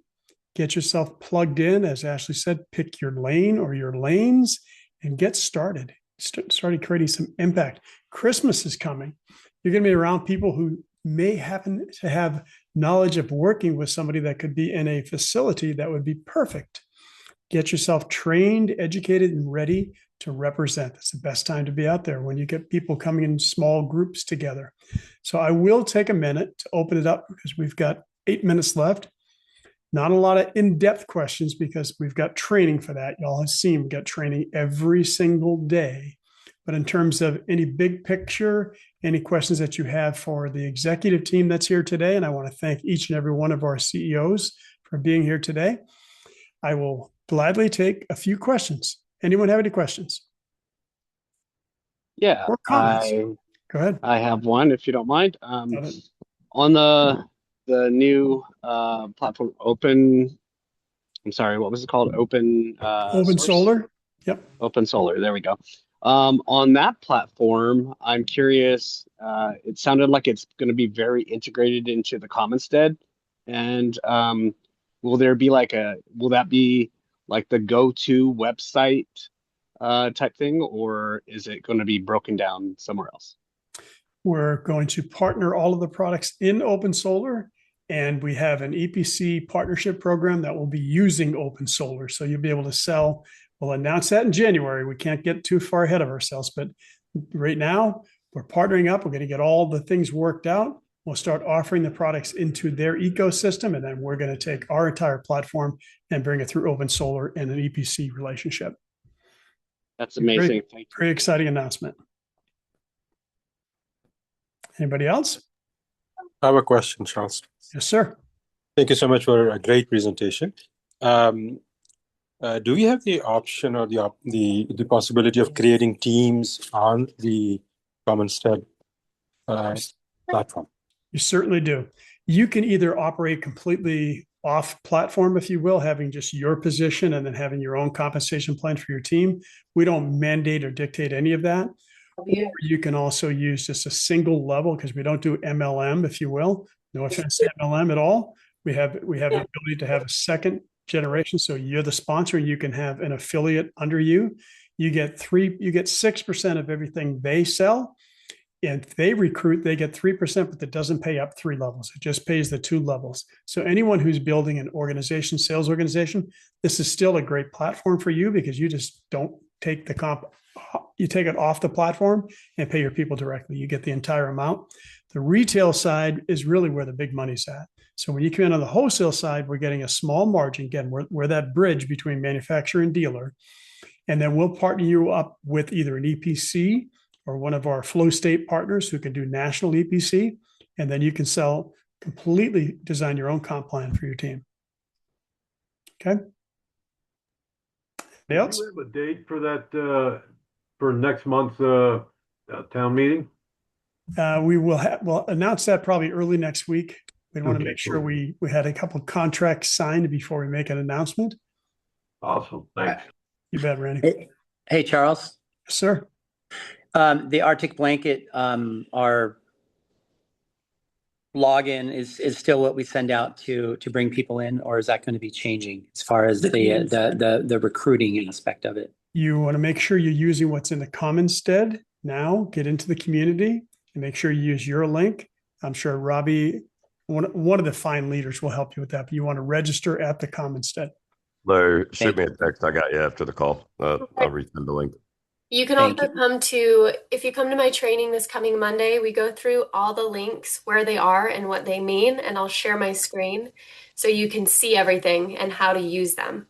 Get yourself plugged in. As Ashley said, pick your lane or your lanes and get started. Started creating some impact. Christmas is coming. You're going to be around people who may happen to have knowledge of working with somebody that could be in a facility that would be perfect. Get yourself trained, educated, and ready to represent. It's the best time to be out there when you get people coming in small groups together. So I will take a minute to open it up because we've got 8 minutes left. Not a lot of in-depth questions because we've got training for that. Y'all have seen we've got training every single day. But in terms of any big picture, any questions that you have for the executive team that's here today, and I want to thank each and every one of our CEOs for being here today, I will gladly take a few questions. Anyone have any questions? Yeah, Or comments? Go ahead. I have one, if you don't mind. On the new platform, I'm sorry, what was it called? Open Solar. Yep. Open Solar. There we go. On that platform, I'm curious. It sounded like it's going to be very integrated into the Commonstead, and will that be like the go-to website type thing, or is it going to be broken down somewhere else? We're going to partner all of the products in Open Solar, and we have an EPC partnership program that will be using Open Solar. So you'll be able to sell. We'll announce that in January. We can't get too far ahead of ourselves, but right now we're partnering up. We're going to get all the things worked out. We'll start offering the products into their ecosystem, and then we're going to take our entire platform and bring it through Open Solar in an EPC relationship. That's amazing. Thank you. Very exciting announcement. Anybody else? I have a question, Charles. Yes, sir. Thank you so much for a great presentation. Do we have the option or the possibility of creating teams on the Commonstead platform? You certainly do. You can either operate completely off platform, if you will, having just your position and then having your own compensation plan for your team. We don't mandate or dictate any of that. Or you can also use just a single level because we don't do MLM, if you will. No offense to MLM at all. We have the ability to have a second generation. So you're the sponsor. You can have an affiliate under you. You get 6% of everything they sell. And if they recruit, they get 3%, but that doesn't pay up 3 levels. It just pays the 2 levels. So anyone who's building an organization, sales organization, this is still a great platform for you because you just don't take the comp. You take it off the platform and pay your people directly. You get the entire amount. The retail side is really where the big money's at. So when you come in on the wholesale side, we're getting a small margin. Again, we're that bridge between manufacturer and dealer. And then we'll partner you up with either an EPC or one of our flow state partners who can do national EPC. And then you can completely design your own comp plan for your team. Okay. Anybody else? Do we have a date for that, for next month's town meeting? We'll announce that probably early next week. We want to make sure we had a couple of contracts signed before we make an announcement. Awesome. Thanks. You bet, Randy. Hey, Charles. Yes, sir. The Arctic Blanket, our login is still what we send out to bring people in, or is that going to be changing as far as the recruiting aspect of it? You want to make sure you're using what's in the Commonstead now. Get into the community and make sure you use your link. I'm sure Robbie, one of the fine leaders, will help you with that. But you want to register at the Commonstead. Larry, shoot me a text. I got you after the call. I'll resend the link. You can also if you come to my training this coming Monday, we go through all the links, where they are and what they mean, and I'll share my screen so you can see everything and how to use them.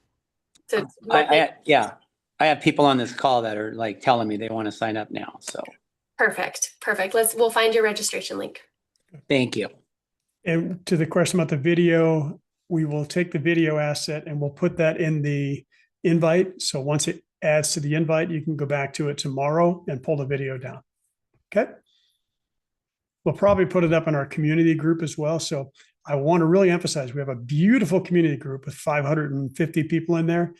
So I have people on this call that are like telling me they want to sign up now. So perfect. We'll find your registration link. Thank you. And to the question about the video, we will take the video asset and we'll put that in the invite. So once it adds to the invite, you can go back to it tomorrow and pull the video down. Okay. We'll probably put it up in our community group as well. So I want to really emphasize, we have a beautiful community group with 550 people in there.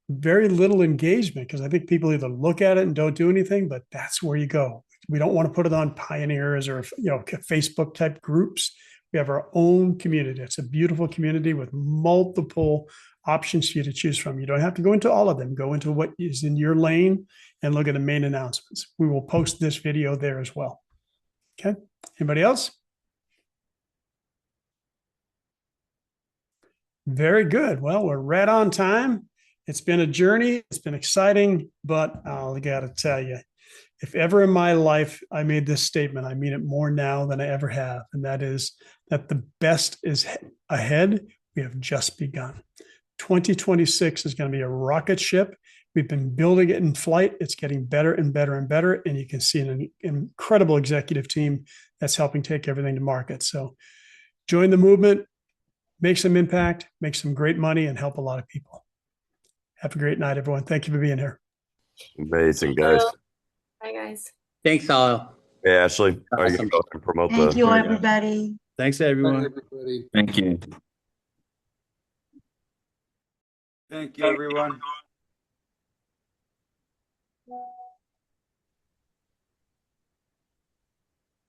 very little engagement because I think people either look at it and don't do anything, but that's where you go. We don't want to put it on pioneers or Facebook type groups. We have our own community. It's a beautiful community with multiple options for you to choose from. You don't have to go into all of them. Go into what is in your lane and look at the main announcements. We will post this video there as well. Okay. Anybody else? Very good. Well, we're right on time. It's been a journey. It's been exciting, but I got to tell you, if ever in my life I made this statement, I mean it more now than I ever have. And that is that the best is ahead. We have just begun. 2026 is going to be a rocket ship. We've been building it in flight. It's getting better and better and better. And you can see an incredible executive team that's helping take everything to market. So join the movement, make some impact, make some great money, and help a lot of people. Have a great night, everyone. Thank you for being here. Amazing, guys. Bye, guys. Thanks, all. Hey, Ashley, are you Awesome. going to go and promote Thank the? you, everybody. Thanks, everyone. Thank you. Thank you, everyone.